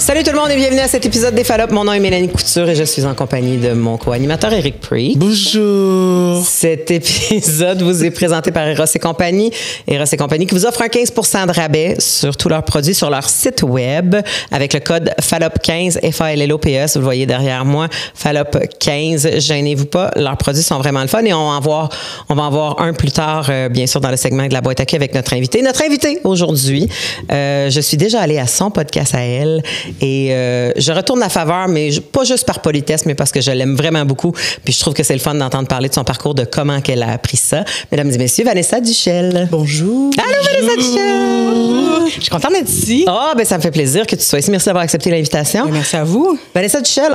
Salut tout le monde et bienvenue à cet épisode des Fallops. Mon nom est Mélanie Couture et je suis en compagnie de mon co-animateur Éric Preek. Bonjour. Cet épisode vous est présenté par Eros et compagnie. Eros et compagnie qui vous offre un 15% de rabais sur tous leurs produits sur leur site web avec le code FALLOP15, F-A-L-L-O-P-S. Vous le voyez derrière moi, FALLOP15. Gênez-vous pas, leurs produits sont vraiment le fun et on va en voir un plus tard, bien sûr, dans le segment de la boîte à queue avec notre invité. Notre invité aujourd'hui, je suis déjà allée à son podcast à elle. Et je retourne la faveur, mais pas juste par politesse, mais parce que je l'aime vraiment beaucoup. Puis je trouve que c'est le fun d'entendre parler de son parcours, de comment qu'elle a appris ça. Mesdames et messieurs, Vanessa Duchel. Bonjour. Allô, Vanessa Duchel. Bonjour. Je suis contente d'être ici. Ah, ben ça me fait plaisir que tu sois ici. Merci d'avoir accepté l'invitation. Merci à vous. Vanessa Duchel,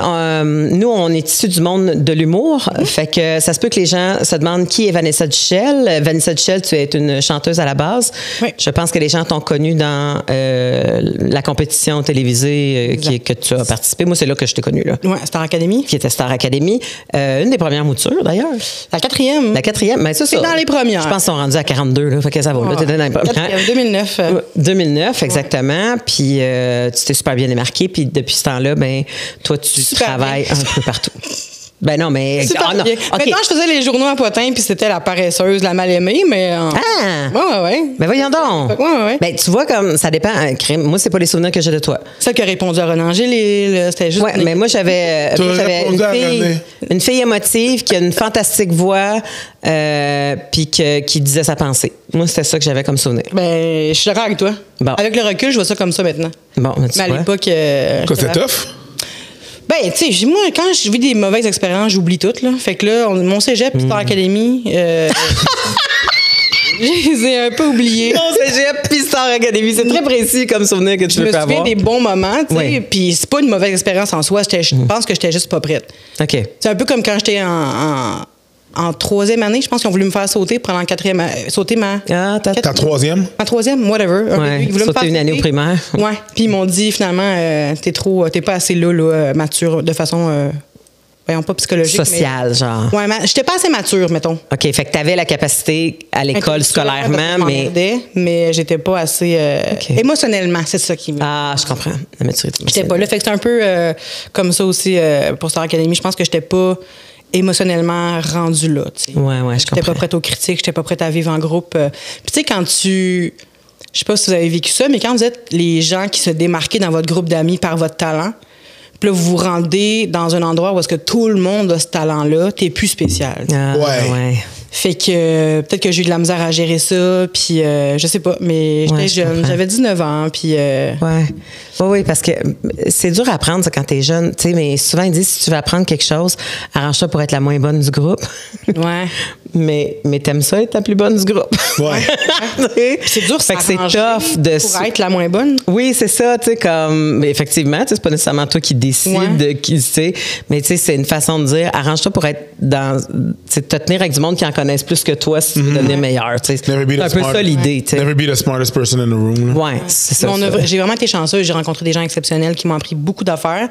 nous, on est issus du monde de l'humour. Fait que ça se peut que les gens se demandent qui est Vanessa Duchel. Vanessa Duchel, tu es une chanteuse à la base. Oui. Je pense que les gens t'ont connue dans la compétition télévisée que tu as participé. Moi, c'est là que je t'ai connue, là. Ouais, Star Academy. Qui était Star Academy. Une des premières moutures, d'ailleurs. La quatrième. La quatrième, mais c'est ça. dans les premières. Je pense qu'ils sont rendus à 42, là. Fait que ça vaut. Là, t'étais dans les premières. 2009. 2009, exactement. Puis tu t'es super bien démarqué. Puis depuis ce temps-là, ben toi, tu travailles un peu partout. Ben non, mais... Non. Maintenant, je faisais les journaux à Potin, puis c'était la paresseuse, la mal-aimée, mais... Ouais. Ben voyons donc. Ouais. Ben tu vois, comme ça dépend. Moi, c'est pas les souvenirs que j'ai de toi. Celle qui a répondu à Renan Angélil, c'était juste... Ouais, mais moi, j'avais une fille émotive qui a une fantastique voix, puis qui disait sa pensée. Moi, c'était ça que j'avais comme souvenir. Ben, je suis d'accord avec toi. Bon. Avec le recul, je vois ça comme ça maintenant. Bon, mais à l'époque... Quoi, c'est tough? Ben, tu sais, moi, quand je vis des mauvaises expériences, j'oublie tout, là. Fait que là, mon cégep, puis Star Academy, je les ai un peu oubliés. Mon cégep, puis Star Academy, c'est très précis comme souvenir que tu veux avoir. Je me souviens des bons moments, tu sais, puis c'est pas une mauvaise expérience en soi. Je pense que j'étais juste pas prête. OK. C'est un peu comme quand j'étais en troisième année, je pense qu'ils ont voulu me faire sauter pour en quatrième, sauter ma... Ta troisième? Ma troisième, whatever. Ouais, ils voulaient me sauter faire une année au primaire. Ouais, puis ils m'ont dit finalement, t'es pas assez là, mature, de façon, voyons pas psychologique. Sociale, genre. Ouais, j'étais pas assez mature, mettons. OK, fait que t'avais la capacité à l'école scolairement, mais j'étais pas assez émotionnellement, c'est ça qui me... Ah, je comprends. La maturité. J'étais pas là, fait que c'était un peu comme ça aussi pour Star Academy. Je pense que j'étais pas émotionnellement rendue là, tu sais. Ouais, je comprends. J'étais pas prête aux critiques, j'étais pas prête à vivre en groupe. Puis tu sais, quand je sais pas si vous avez vécu ça, mais quand vous êtes les gens qui se démarquent dans votre groupe d'amis par votre talent, puis là, vous vous rendez dans un endroit où est-ce que tout le monde a ce talent-là, t'es plus spécial. Ah, ouais. Fait que peut-être que j'ai eu de la misère à gérer ça, puis je sais pas, mais j'étais jeune, j'avais 19 ans, puis... Oui, parce que c'est dur à apprendre ça, quand t'es jeune, tu sais, mais souvent ils disent si tu veux apprendre quelque chose, arrange-toi pour être la moins bonne du groupe. Ouais. mais t'aimes ça être la plus bonne du groupe. Ouais. C'est dur, fait que c'est tough de... Pour être la moins bonne. Oui, c'est ça, tu sais, comme... Mais effectivement, c'est pas nécessairement toi qui décide de qui c'est, mais tu sais, c'est une façon de dire, arrange-toi pour être dans... C'est te tenir avec du monde qui en connaissent plus que toi si tu veux devenir meilleur, tu sais. C'est un peu ça l'idée, tu sais. Never be the smartest person in the room. Là. Ouais, c'est ça. J'ai vraiment été chanceuse, j'ai rencontré des gens exceptionnels qui m'ont appris beaucoup d'affaires.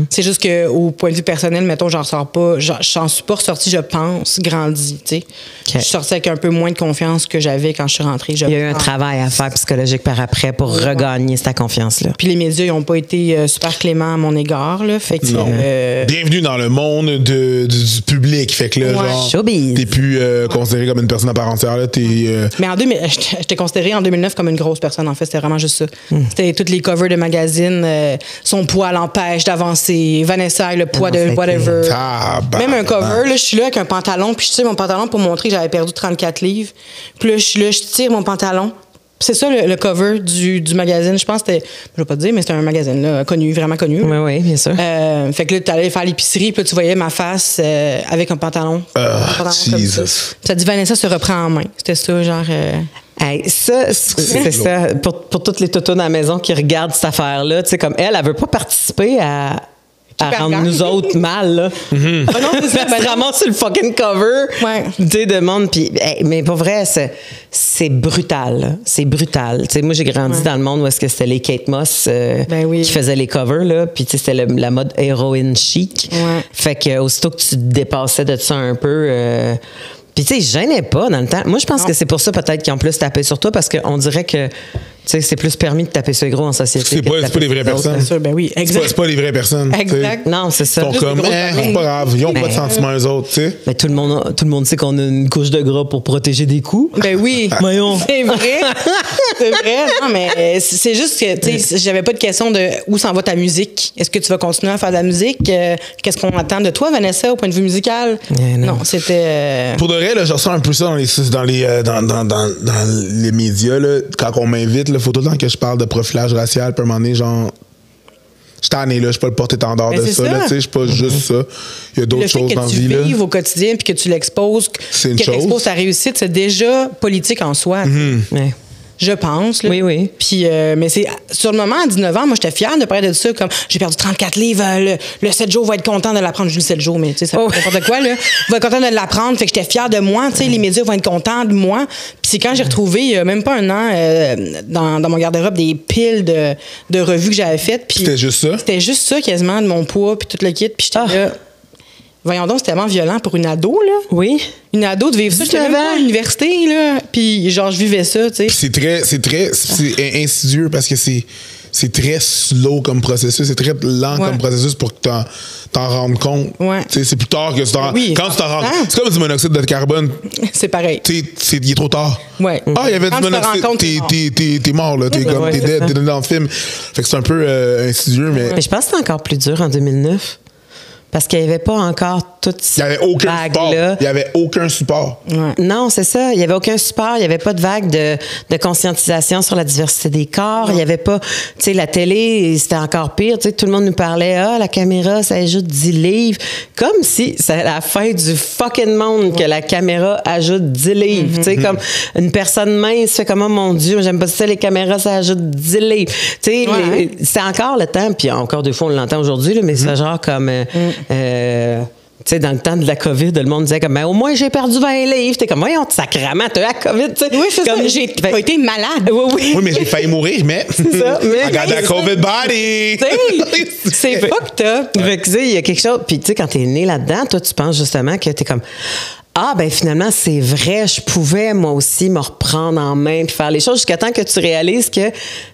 C'est juste qu'au point de vue personnel, mettons, j'en sors pas, j'en suis pas ressortie, je pense, grandie, tu sais. Je suis sortie avec un peu moins de confiance que j'avais quand je suis rentrée. Il y a eu un travail à faire psychologique par après pour regagner cette confiance-là. Puis les médias, ils n'ont pas été super cléments à mon égard, là. Fait que... Bienvenue dans le monde du public. Fait que là, genre, t'es plus considéré comme une personne à part entière, là. Mais j'étais considérée en 2009 comme une grosse personne, en fait. C'était vraiment juste ça. C'était toutes les covers de magazines. Son poids l'empêche d'avancer. Vanessa, le poids de whatever. Même un cover, là, je suis là avec un pantalon, puis je tire mon pantalon pour montrer que j'avais perdu 34 livres. Puis là, je suis là, je tire mon pantalon. C'est ça le cover du magazine. Je pense que c'était, je vais pas te dire, mais c'était un magazine là, connu, vraiment connu. Oui, bien sûr. Fait que là, tu allais faire l'épicerie, puis là, tu voyais ma face avec un pantalon. Jesus. Ça dit Vanessa se reprend en main. C'était ça, genre. Hey, ça, c'est ça. Pour toutes les totos dans la maison qui regardent cette affaire-là, tu sais, comme elle veut pas participer à rendre nous autres mal, là. Ah non, c'est ça. Elle se ramasse sur le fucking cover. Ouais. Tu sais, de monde. Puis, mais pour vrai, c'est brutal, là. C'est brutal. Tu sais, moi, j'ai grandi dans le monde où est-ce que c'était les Kate Moss qui faisaient les covers, là. Puis, tu sais, c'était la mode héroïne chic. Ouais. Fait que aussitôt que tu te dépassais de ça un peu... Puis, tu sais, je gênais pas dans le temps. Moi, je pense que c'est pour ça, peut-être, qu'ils ont plus tapé sur toi, parce qu'on dirait que Tu sais, c'est plus permis de taper sur les gros en société. C'est pas les vraies personnes. C'est sûr, ben oui, exact. C'est pas les vraies personnes. Exact. Non, c'est ça. Ils sont comme, c'est pas grave, ils n'ont pas de sentiments eux autres, tu sais. Mais tout le monde sait qu'on a une couche de gras pour protéger des coups. Ben oui. Voyons. C'est vrai. C'est vrai. Non, mais c'est juste que, tu sais, j'avais pas de question de où s'en va ta musique. Est-ce que tu vas continuer à faire de la musique? Qu'est-ce qu'on attend de toi, Vanessa, au point de vue musical? Non, c'était. Pour de vrai, là, je ressens un peu ça dans les médias, là, quand on m'invite. Il faut tout le temps que je parle de profilage racial, puis à un moment donné, genre, je t'en ai là, je suis pas le porte-étendard de ça, là, tu sais, je suis pas juste ça. Il y a d'autres choses dans la vie, là. Le fait que tu vives au quotidien puis que tu l'exposes, que tu exposes ta réussite, c'est déjà politique en soi. Ouais. Je pense. Là. Oui. Puis, mais c'est sur le moment, à 19 ans, moi, j'étais fière de parler de ça. Comme, j'ai perdu 34 livres, le 7 jours va être content de l'apprendre. Je dis 7 jours, mais tu sais, ça fait n'importe quoi, là. Va être content de l'apprendre. Fait que j'étais fière de moi. Tu sais, les médias vont être contents de moi. Puis c'est quand j'ai retrouvé, il y a même pas un an, dans mon garde-robe, des piles de revues que j'avais faites. Puis c'était juste ça? C'était juste ça, quasiment, de mon poids, puis tout le kit. Puis j'étais là. Voyons donc, c'est tellement violent pour une ado, là. Oui. Une ado de vivre ça. J'étais même pas à l'université, là. Puis, genre, je vivais ça, tu sais. C'est insidieux parce que c'est très slow comme processus. C'est très lent comme processus pour que t'en rendes compte. Ouais. Tu sais, c'est plus tard que tu t'en quand tu t'en rends compte. C'est comme du monoxyde de carbone. C'est pareil. Il est trop tard. Ouais. Ah, il y avait du monoxyde. T'es mort, là. T'es dans le film. Fait que c'est un peu insidieux, mais. Mais je pense que c'est encore plus dur en 2009. Parce qu'il n'y avait pas encore toute cette vague-là. Il n'y avait aucun support. Ouais. Non, c'est ça. Il n'y avait aucun support. Il n'y avait pas de vague de conscientisation sur la diversité des corps. Il n'y avait pas... Tu sais, la télé, c'était encore pire. Tu sais, tout le monde nous parlait, la caméra, ça ajoute 10 livres. Comme si c'est la fin du fucking monde que la caméra ajoute 10 livres. Tu sais, comme une personne mince fait comme, oh mon Dieu, j'aime pas ça, les caméras, ça ajoute 10 livres. Tu sais, c'est encore le temps, puis encore deux fois, on l'entend aujourd'hui, là, mais c'est genre comme... tu sais, dans le temps de la COVID, le monde disait comme, au moins j'ai perdu 20 livres. T'es comme, voyons, sacrément, t'as la COVID, tu sais. Oui, c'est comme, j'ai pas été malade. Oui, mais j'ai failli mourir, mais. C'est ça. I got that COVID body. C'est fucked up. Fait que, tu sais, il y a quelque chose. Puis, tu sais, quand t'es né là-dedans, toi, tu penses justement que t'es comme, finalement, c'est vrai, je pouvais, moi aussi, me reprendre en main puis faire les choses jusqu'à temps que tu réalises que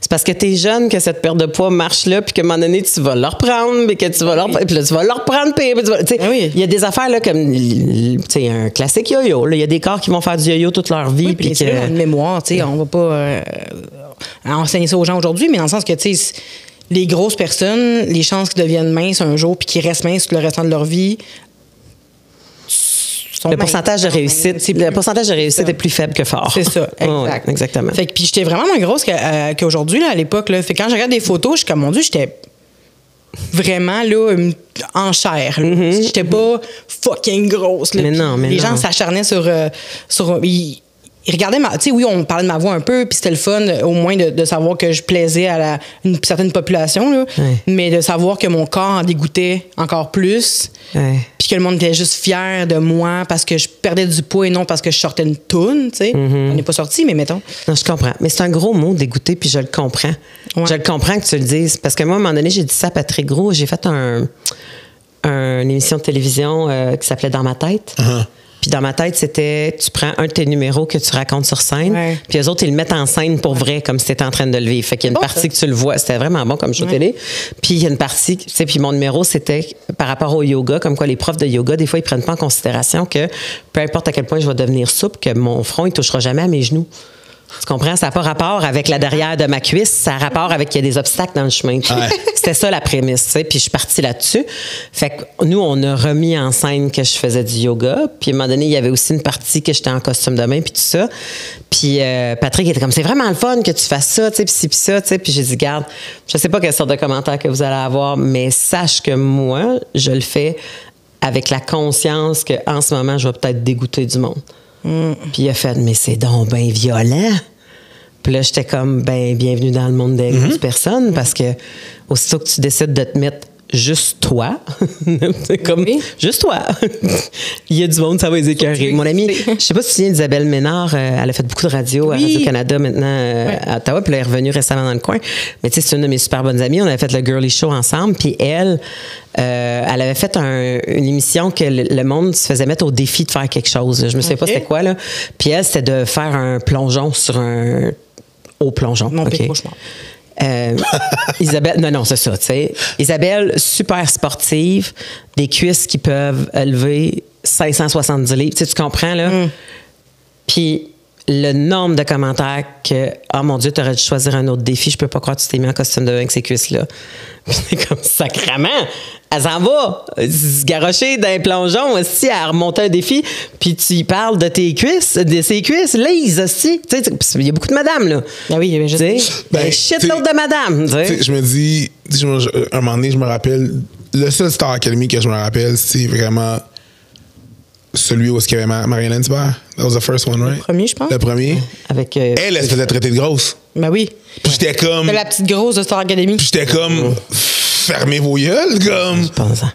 c'est parce que t'es jeune que cette perte de poids marche là puis qu'à un moment donné, tu vas le reprendre puis que tu vas puis là, tu vas le reprendre puis tu sais, il y a des affaires là comme, tu sais, un classique yo-yo, là, il y a des corps qui vont faire du yo-yo toute leur vie puis c'est une mémoire, tu sais, on va pas enseigner ça aux gens aujourd'hui, mais dans le sens que, tu sais, les grosses personnes, les chances qu'ils deviennent minces un jour puis qu'ils restent minces tout le restant de leur vie, le pourcentage de réussite, est plus faible que fort. C'est ça, exact. Ouais, exactement. Fait que puis j'étais vraiment moins grosse qu'aujourd'hui, là, à l'époque. Là. Fait que quand je regarde des photos, je suis comme, mon Dieu, j'étais vraiment là en chair. J'étais pas fucking grosse. Là. Mais non, mais les gens s'acharnaient sur ils regardaient tu sais, oui, on parlait de ma voix un peu, puis c'était le fun, au moins, de savoir que je plaisais à une certaine population, là, mais de savoir que mon corps en dégoûtait encore plus, puis que le monde était juste fier de moi parce que je perdais du poids et non parce que je sortais une toune, tu sais. On n'est pas sorti, mais mettons. Non, je comprends. Mais c'est un gros mot, dégoûter, puis je le comprends. Ouais. Je le comprends que tu le dises, parce que moi, à un moment donné, j'ai dit ça à Patrick Gros, j'ai fait une émission de télévision qui s'appelait Dans ma tête. Puis dans ma tête, c'était, tu prends un de tes numéros que tu racontes sur scène, puis eux autres, ils le mettent en scène pour vrai, comme si tu étais en train de le vivre. Fait qu'il y a une partie que tu le vois. C'était vraiment bon comme show télé. Puis il y a une partie, tu sais, puis mon numéro, c'était par rapport au yoga, comme quoi les profs de yoga, des fois, ils prennent pas en considération que peu importe à quel point je vais devenir souple, que mon front, il touchera jamais à mes genoux. Tu comprends? Ça n'a pas rapport avec la derrière de ma cuisse, ça a rapport avec qu'il y a des obstacles dans le chemin. C'était ça la prémisse, tu sais. Puis je suis partie là-dessus. Fait que nous, on a remis en scène que je faisais du yoga. Puis à un moment donné, il y avait aussi une partie que j'étais en costume de bain, puis tout ça. Puis Patrick était comme, c'est vraiment le fun que tu fasses ça, tu sais, puis ci, puis ça, tu sais. Puis j'ai dit, garde, je sais pas quelle sorte de commentaires que vous allez avoir, mais sache que moi, je le fais avec la conscience qu'en ce moment, je vais peut-être dégoûter du monde. Puis il a fait, mais c'est donc bien violent. Puis là, j'étais comme, bienvenue dans le monde des grosses personnes, parce que aussitôt que tu décides de te mettre juste toi, c'est comme, juste toi, il y a du monde, ça va les écœurer. Mon amie, je sais pas si tu viens d'Isabelle Ménard, elle a fait beaucoup de radio à Radio-Canada maintenant à Ottawa, puis elle est revenue récemment dans le coin. Mais tu sais, c'est une de mes super bonnes amies, on avait fait le Girly Show ensemble, puis elle avait fait une émission que le monde se faisait mettre au défi de faire quelque chose. Je me souviens pas c'était quoi, là. Puis elle, c'était de faire un plongeon sur un au plongeon. Mon pire OK. cauchemar. Isabelle, non, c'est ça, tu sais. Isabelle, super sportive, des cuisses qui peuvent élever 570 livres. Tu sais, tu comprends, là? Puis le nombre de commentaires que « Oh mon Dieu, t'aurais dû choisir un autre défi. Je peux pas croire que tu t'es mis en costume de bain avec ces cuisses-là. » Puis c'est comme sacrément. Elle s'en va se garrocher dans un plongeon aussi à remonter un défi. Puis tu y parles de tes cuisses, de ses cuisses lises aussi. Tu sais, il y a beaucoup de madames, là. Ah oui, il y avait juste... Un shitload de madames. Tu sais. Je me dis, un moment donné, je me rappelle, le seul Star Academy que je me rappelle, c'est vraiment celui où il y avait Marianne Hensberg. That was the first one, right? Le premier, je pense. Le premier. Avec, Elle se faisait traiter de grosse. Ben oui. Puis j'étais comme... C'est la petite grosse de Star Academy. Puis j'étais comme... Fermez vos gueules, comme...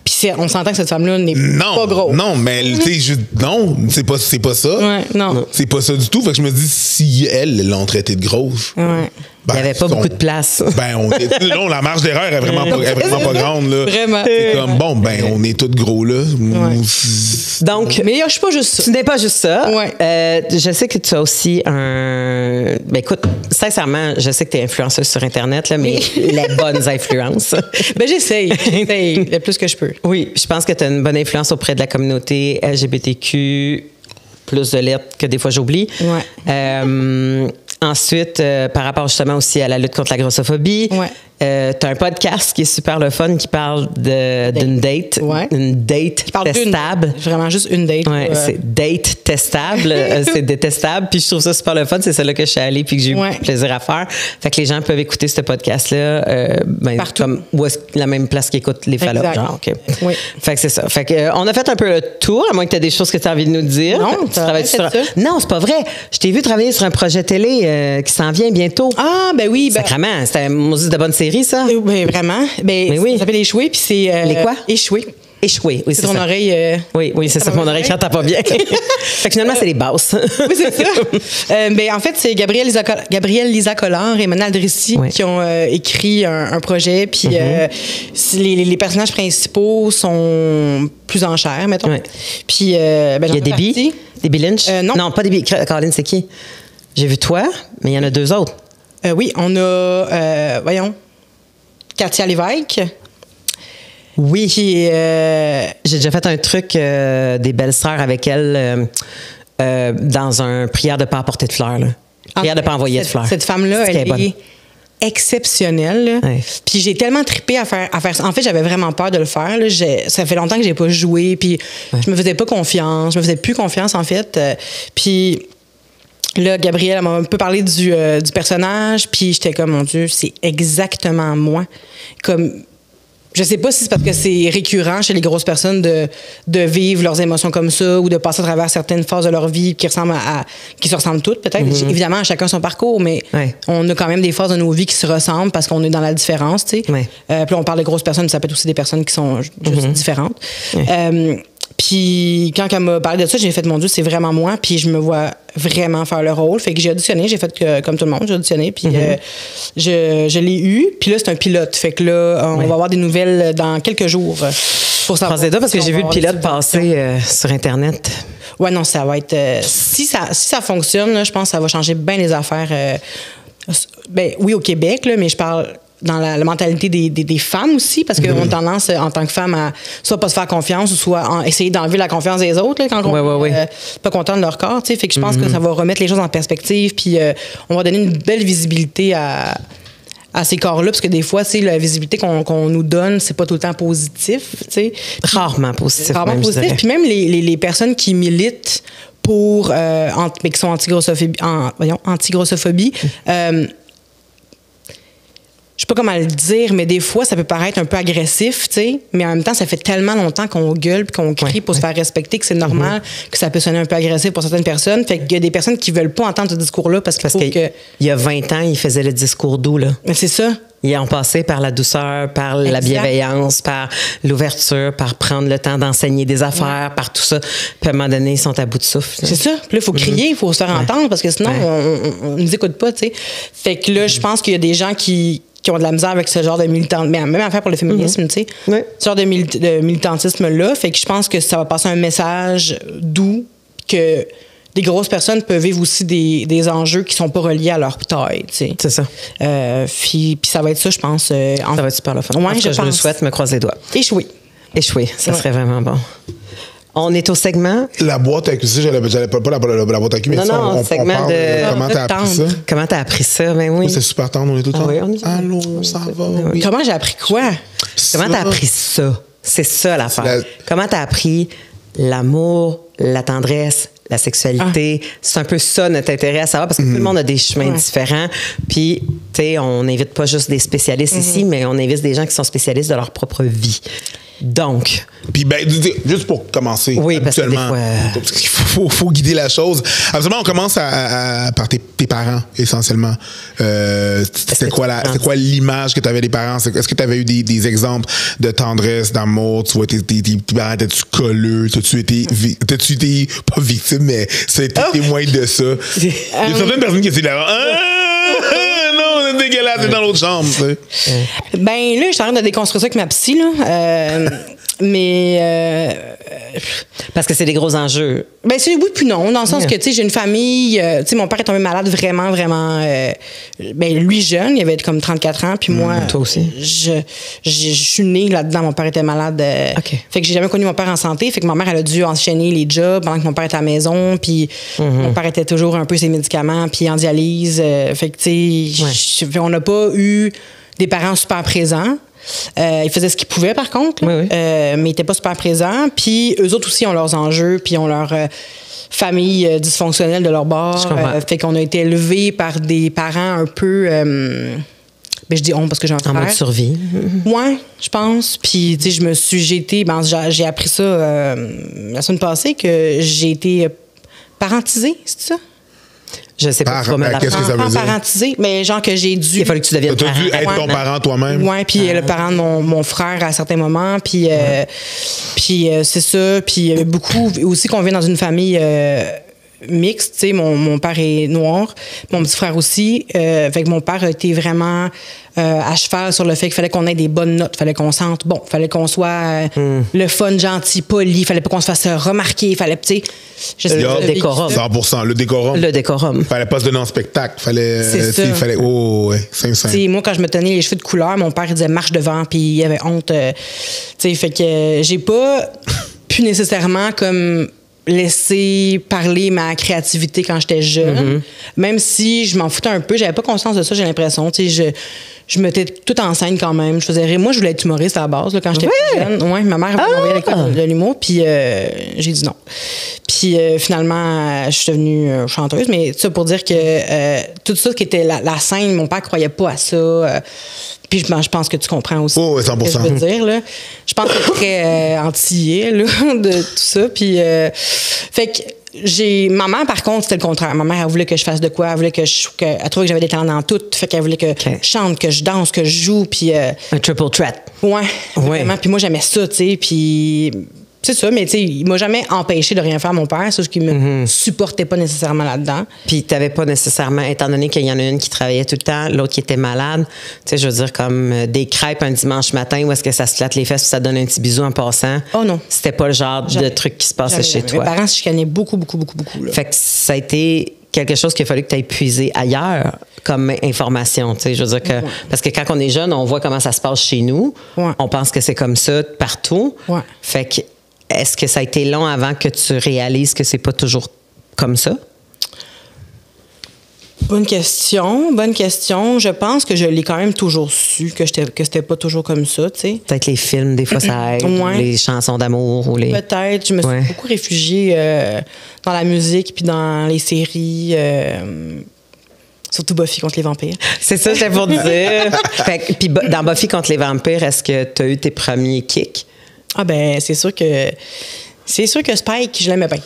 Puis on s'entend que cette femme-là n'est pas grosse. Non, mais tu sais, non, c'est pas ça. Ouais, non. C'est pas ça du tout. Fait que je me dis, si elles l'ont traité de grosse... Ouais. Il n'y avait pas beaucoup de place. Ben, non, la marge d'erreur est vraiment pas grande, là. Vraiment. C'est comme, bon, ben, on est tous gros, là. Ouais. Donc, mais je suis pas juste ça. Tu n'es pas juste ça. Ouais. Je sais que tu as aussi un... Ben écoute, sincèrement, je sais que tu es influenceuse sur Internet, là, mais les bonnes influences. Ben j'essaye le plus que je peux. Oui, je pense que tu as une bonne influence auprès de la communauté LGBTQ, plus de lettres que des fois j'oublie. Ouais. Ensuite, par rapport justement aussi à la lutte contre la grossophobie, ouais. Tu as un podcast qui est super le fun qui parle d'une date, ouais. une date testable. Vraiment juste une date. Ouais, c'est date testable, c'est détestable. Puis je trouve ça super le fun, c'est celle-là que je suis allée puis que j'ai eu plaisir à faire. Fait que les gens peuvent écouter ce podcast-là partout. Comme où est-ce la même place qu'ils écoutent les Fallops, genre. Okay. Oui. Fait que c'est ça. Fait que on a fait un peu le tour, à moins que tu aies des choses que tu as envie de nous dire. Non, tu travailles sur... Non, c'est pas vrai. Je t'ai vu travailler sur un projet télé qui s'en vient bientôt. Ah, ben oui. Sacrément, c'était une de bonne série, ça? Ben, vraiment. Ben, oui. Ça s'appelle Échouer, puis c'est... Les quoi? Échouer. Échouer, oui, c'est ton ça. Oreille. Oui, c'est ça, mon oreille qui n'entend pas bien. Fait que finalement, c'est les basses. Oui, c'est ça. Ben, en fait, c'est Gabrielle Lisa Collard et Mona Aldrissi qui ont écrit un projet. Puis les personnages principaux sont plus en chair, mettons. Ouais. Puis, ben, il y a Debbie Lynch? Non, pas Debbie. Caroline, c'est qui? J'ai vu toi, mais il y en a deux autres. Oui, on a, Katia Lévesque. Oui. J'ai déjà fait un truc des belles-sœurs avec elle dans un prière de ne pas apporter de fleurs. Là. Prière de ne pas envoyer de fleurs. Cette femme-là, elle est exceptionnelle. Ouais. Puis j'ai tellement trippé à faire ça. En fait, j'avais vraiment peur de le faire. Là. Ça fait longtemps que j'ai pas joué. Puis je me faisais pas confiance. Je me faisais plus confiance, en fait. Puis... Là, Gabrielle m'a un peu parlé du personnage, puis j'étais comme, mon Dieu, c'est exactement moi. Comme, je sais pas si c'est parce que c'est récurrent chez les grosses personnes de vivre leurs émotions comme ça ou de passer à travers certaines phases de leur vie qui se ressemblent toutes, peut-être. Mm-hmm. Évidemment, chacun son parcours, mais on a quand même des phases de nos vies qui se ressemblent parce qu'on est dans la différence, tu sais. Puis on parle de grosses personnes, mais ça peut être aussi des personnes qui sont juste différentes. Puis quand elle m'a parlé de ça, j'ai fait, mon Dieu, c'est vraiment moi. Puis je me vois vraiment faire le rôle. Fait que j'ai auditionné, j'ai fait comme tout le monde, j'ai auditionné. Puis je l'ai eu. Puis là, c'est un pilote. Fait que là, on va avoir des nouvelles dans quelques jours pour savoir. Pensez-toi parce que j'ai vu le pilote passer sur Internet. Ouais, non, ça va être... si ça fonctionne, là, je pense que ça va changer bien les affaires. Ben oui, au Québec, là, mais je parle... dans la mentalité des femmes aussi, parce qu'on a tendance, en tant que femme, à soit pas se faire confiance, ou soit essayer d'enlever la confiance des autres, là, quand on est pas content de leur corps. T'sais. Fait que je pense que ça va remettre les choses en perspective, puis on va donner une belle visibilité à ces corps-là, parce que des fois, la visibilité qu'on nous donne, c'est pas tout le temps positif. T'sais. Rarement positif. Rarement positif. Puis même les personnes qui militent pour, mais qui sont anti-grossophobie, je sais pas comment le dire, mais des fois, ça peut paraître un peu agressif, tu sais, mais en même temps, ça fait tellement longtemps qu'on gueule et qu'on crie pour se faire respecter que c'est normal que ça peut sonner un peu agressif pour certaines personnes. Fait qu'il y a des personnes qui veulent pas entendre ce discours-là parce que... Il y a 20 ans, ils faisaient le discours doux, là. Mais c'est ça. Ils ont passé par la douceur, par la bienveillance, par l'ouverture, par prendre le temps d'enseigner des affaires, par tout ça. Puis à un moment donné, ils sont à bout de souffle. C'est ça. Puis là, il faut crier, il faut se faire entendre parce que sinon, on nous écoute pas, tu sais. Fait que là, je pense qu'il y a des gens qui ont de la misère avec ce genre de militantisme. Mais même affaire pour le féminisme, tu sais. Ce genre de militantisme-là. Fait que je pense que ça va passer un message doux que des grosses personnes peuvent vivre aussi des enjeux qui sont pas reliés à leur taille, tu sais. C'est ça. Puis ça va être ça, je pense. Ça va être super le fun. Ouais, je le souhaite, me croise les doigts. Échouer, ça serait vraiment bon. On est au segment. La boîte à cul, j'allais pas la boîte à cul, mais non, on segment parle de comment t'as appris ça? Comment t'as appris ça? Ben oui. C'est super tendre, on est tout le temps. Oui, on est... Allô, ça va? Oui. Comment j'ai appris quoi? Comment t'as appris ça? C'est ça l'affaire. Comment t'as appris l'amour, la tendresse, la sexualité? C'est un peu ça notre intérêt à savoir parce que tout le monde a des chemins différents. Puis, tu sais, on n'invite pas juste des spécialistes ici, mais on invite des gens qui sont spécialistes de leur propre vie. Donc. Puis, ben, juste pour commencer. Oui, parce que des fois. Parce qu'il faut guider la chose. Absolument, on commence par tes parents, essentiellement. C'était quoi l'image que tu avais des parents? Est-ce que tu avais eu des exemples de tendresse, d'amour? Tu vois, tes parents, étais-tu colleux? T'as-tu été pas victime, mais ça a été témoin de ça? Il y a certaines personnes qui étaient là. Non, c'est dégueulasse, c'est dans l'autre chambre, tu sais. Ben là, je suis en train de déconstruire ça avec ma psy, là. Mais parce que c'est des gros enjeux. Ben c'est oui puis non, dans le sens que tu sais j'ai une famille, tu sais mon père est tombé malade vraiment ben lui jeune, il avait comme 34 ans puis moi toi aussi. Je suis née là-dedans, mon père était malade. Fait que j'ai jamais connu mon père en santé, fait que ma mère elle a dû enchaîner les jobs pendant que mon père était à la maison, puis mon père était toujours un peu ses médicaments puis en dialyse, fait que tu sais on n'a pas eu des parents super présents. Ils faisaient ce qu'ils pouvaient, par contre, là, mais ils n'étaient pas super présents. Puis eux autres aussi ont leurs enjeux, puis ont leur famille dysfonctionnelle de leur bord. Fait qu'on a été élevés par des parents un peu... ben, je dis on parce que j'ai un frère. En mode survie. Ouais, je pense. Puis, tu sais, j'ai appris ça la semaine passée, que j'ai été parentisée, c'est ça? Je sais pas comment la qu'est-ce que ça veut dire? Parentisé, mais genre que j'ai dû... Il a fallu que tu deviennes parent. Tu as dû être ton parent toi-même? Oui, puis le parent de mon frère à certains moments. Puis c'est ça. Puis il y avait beaucoup... Aussi qu'on vient dans une famille mixte. Tu sais, mon père est noir. Mon petit frère aussi. Fait que mon père a été vraiment... à cheval sur le fait qu'il fallait qu'on ait des bonnes notes, fallait qu'on sente bon, fallait qu'on soit le fun, gentil, poli, fallait pas qu'on se fasse remarquer, fallait, tu sais, le décorum. 100%, le décorum. Le décorum. Fallait pas se donner en spectacle, fallait, moi quand je me tenais les cheveux de couleur, mon père il disait marche devant, puis il avait honte, tu sais, fait que j'ai pas pu nécessairement comme laisser parler ma créativité quand j'étais jeune, même si je m'en foutais un peu, j'avais pas conscience de ça, j'ai l'impression, tu sais, je mettais tout en scène quand même. Je faisais rire. Moi, je voulais être humoriste à la base, là, quand j'étais plus jeune. Ouais, ma mère m'a envoyé à l'école de l'humour, puis j'ai dit non. Puis finalement, je suis devenue chanteuse. Mais ça pour dire que tout ça qui était la scène, mon père croyait pas à ça. Puis je pense que tu comprends aussi 100%. ce que je veux dire. Là. Je pense que c'est très antillais là, de tout ça. Puis, fait que ma mère, par contre, c'était le contraire. Ma mère, elle voulait que je fasse de quoi? Elle voulait elle trouvait que j'avais des talents dans tout. Fait qu'elle voulait que je chante, que je danse, que je joue. Puis, un triple threat. Ouais, vraiment. Puis moi, j'aimais ça, tu sais. Puis c'est ça, mais tu sais, il m'a jamais empêché de rien faire, mon père. C'est ce qui me supportait pas nécessairement là-dedans. Puis t'avais pas nécessairement, étant donné qu'il y en a une qui travaillait tout le temps, l'autre qui était malade, tu sais, je veux dire, comme des crêpes un dimanche matin où est-ce que ça se flatte les fesses puis ça te donne un petit bisou en passant. Oh non. C'était pas le genre de truc qui se passait chez toi. Mes parents se chicanaient beaucoup. Là. Fait que ça a été quelque chose qu'il a fallu que tu aies puisé ailleurs comme information, tu sais, je veux dire que parce que quand on est jeune, on voit comment ça se passe chez nous, on pense que c'est comme ça partout. Fait que est-ce que ça a été long avant que tu réalises que c'est pas toujours comme ça? Bonne question. Je pense que je l'ai quand même toujours su, que c'était pas toujours comme ça, tu sais. Peut-être les films, des fois, ça aide, ou les chansons d'amour, ou les... Peut-être. Je me suis beaucoup réfugiée dans la musique puis dans les séries... Surtout Buffy contre les vampires. C'est ça, c'est pour dire. Puis dans Buffy contre les vampires, est-ce que tu as eu tes premiers kicks? Ah ben, c'est sûr que Spike, je l'aimais bien.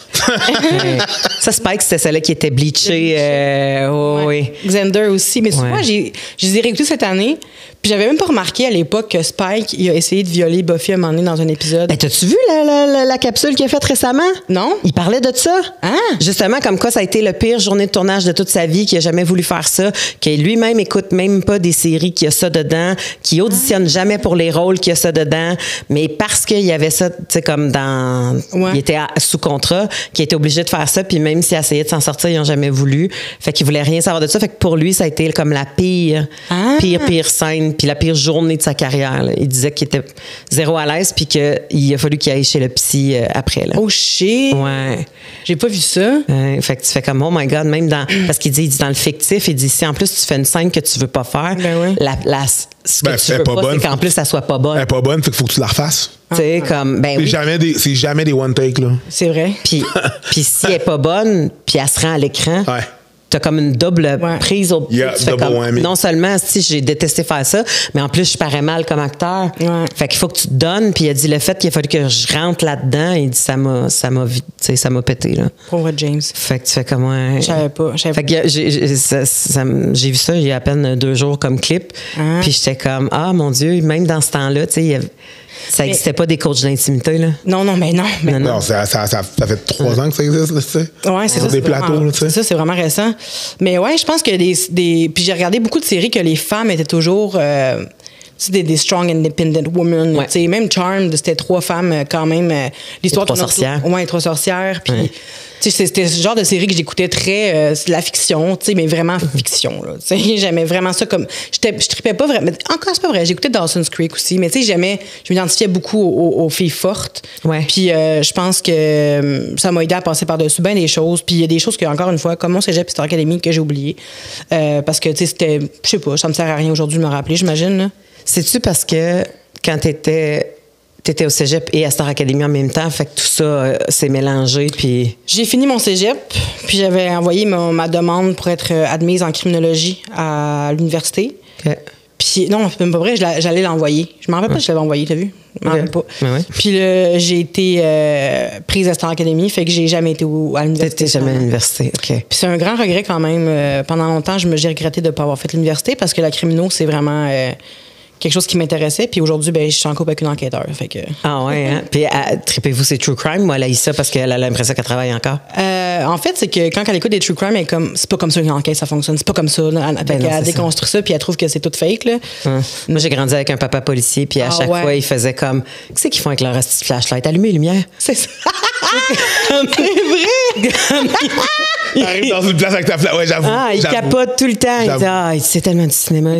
Ça, Spike, c'était celle-là qui était bleachée. Oui. Xander aussi. Mais souvent, je les ai réécoutés cette année. Puis j'avais même pas remarqué à l'époque que Spike, il a essayé de violer Buffy à un moment donné dans un épisode. Ben, t'as-tu vu la capsule qu'il a faite récemment? Non. Il parlait de ça. Ah. Justement, comme quoi ça a été le pire journée de tournage de toute sa vie, qu'il a jamais voulu faire ça, qu'il lui-même écoute même pas des séries qui a ça dedans, qu'il auditionne jamais pour les rôles qui a ça dedans, mais parce qu'il y avait ça, tu sais, comme dans Ouais. Il était sous contrat, qui était obligé de faire ça, puis même s'il essayait de s'en sortir, ils n'ont jamais voulu. Fait qu'il voulait rien savoir de ça. Fait que pour lui, ça a été comme la pire scène, puis la pire journée de sa carrière. Là. Il disait qu'il était zéro à l'aise, puis qu'il a fallu qu'il aille chez le psy après. Là. Oh shit! Ouais. J'ai pas vu ça. Fait que tu fais comme, oh my God, même dans... Parce qu'il dit dans le fictif, il dit, si en plus tu fais une scène que tu veux pas faire, ce que tu veux pas, c'est qu'en plus, ça soit pas bonne. Elle est pas bonne, fait qu'il faut que tu la refasses. Tu sais, comme, ben oui. C'est jamais des one take, là. C'est vrai. Puis si elle est pas bonne, puis elle se rend à l'écran, t'as comme une double prise au tu fais comme, non seulement si j'ai détesté faire ça, mais en plus je parais mal comme acteur. Ouais. Fait qu'il faut que tu te donnes. Puis il a dit le fait qu'il a fallu que je rentre là-dedans, il dit ça m'a pété là. Pauvre James. Fait que tu fais comme Je savais pas. Fait que j'ai vu ça il y a à peine 2 jours comme clip. Puis j'étais comme mon Dieu, même dans ce temps-là, tu sais, ça n'existait pas des coachs d'intimité, là. Non, mais non. Non, ça fait 3 ans que ça existe, là, tu sais. Ouais, c'est ça. Des plateaux, là, tu sais. C'est ça, c'est vraiment récent. Mais ouais, je pense que puis j'ai regardé beaucoup de séries que les femmes étaient toujours des strong independent women. Ouais. Tu sais, même Charmed, c'était 3 femmes quand même. L'histoire Les 3 sorcières. Ouais, les 3 sorcières. Puis, tu sais, c'était ce genre de série que j'écoutais très. C'est de la fiction, tu sais, mais vraiment fiction, là. Tu sais, j'aimais vraiment ça comme. Je tripais pas vraiment. Encore, c'est pas vrai. J'écoutais Dawson's Creek aussi, mais tu sais, je m'identifiais beaucoup aux filles fortes. Ouais. Puis, je pense que ça m'a aidé à passer par-dessus bien des choses. Puis, il y a des choses que, encore une fois, comme mon cégep Star Academy, que j'ai oublié. Parce que, tu sais, c'était. Je sais pas, ça me sert à rien aujourd'hui de me rappeler, j'imagine, là. C'est-tu parce que quand t'étais au cégep et à Star Academy en même temps, fait que tout ça s'est mélangé, puis... J'ai fini mon cégep, puis j'avais envoyé ma demande pour être admise en criminologie à l'université. Okay. Puis non, c'est même pas vrai, j'allais l'envoyer. Je m'en rappelle pas si je l'avais envoyé, t'as vu? Je m'en rappelle pas. Ouais. Puis j'ai été prise à Star Academy, fait que j'ai jamais été à l'université. T'étais jamais à l'université, OK. Puis c'est un grand regret quand même. Pendant longtemps, j'ai regretté de ne pas avoir fait l'université parce que la crimino, c'est vraiment... quelque chose qui m'intéressait. Puis aujourd'hui, je suis en couple avec une enquêteur. Fait que... Ah ouais, hein? Puis tripez-vous, c'est True Crime ou elle a eu ça parce qu'elle a l'impression qu'elle travaille encore? En fait, c'est que quand elle écoute des True Crime, elle est comme, c'est pas comme ça qu'une enquête, ça fonctionne. C'est pas comme ça. Elle déconstruit ça, puis elle trouve que c'est tout fake. Là. Moi, j'ai grandi avec un papa policier, puis à chaque fois, il faisait comme, qu'est-ce qu'ils font avec leur petit flashlight? Allumer les lumières. C'est ça. C'est vrai! T'arrives dans une place avec ta flashlight. Ouais, j'avoue. Il capote tout le temps. Il dit, c'est tellement du cinéma.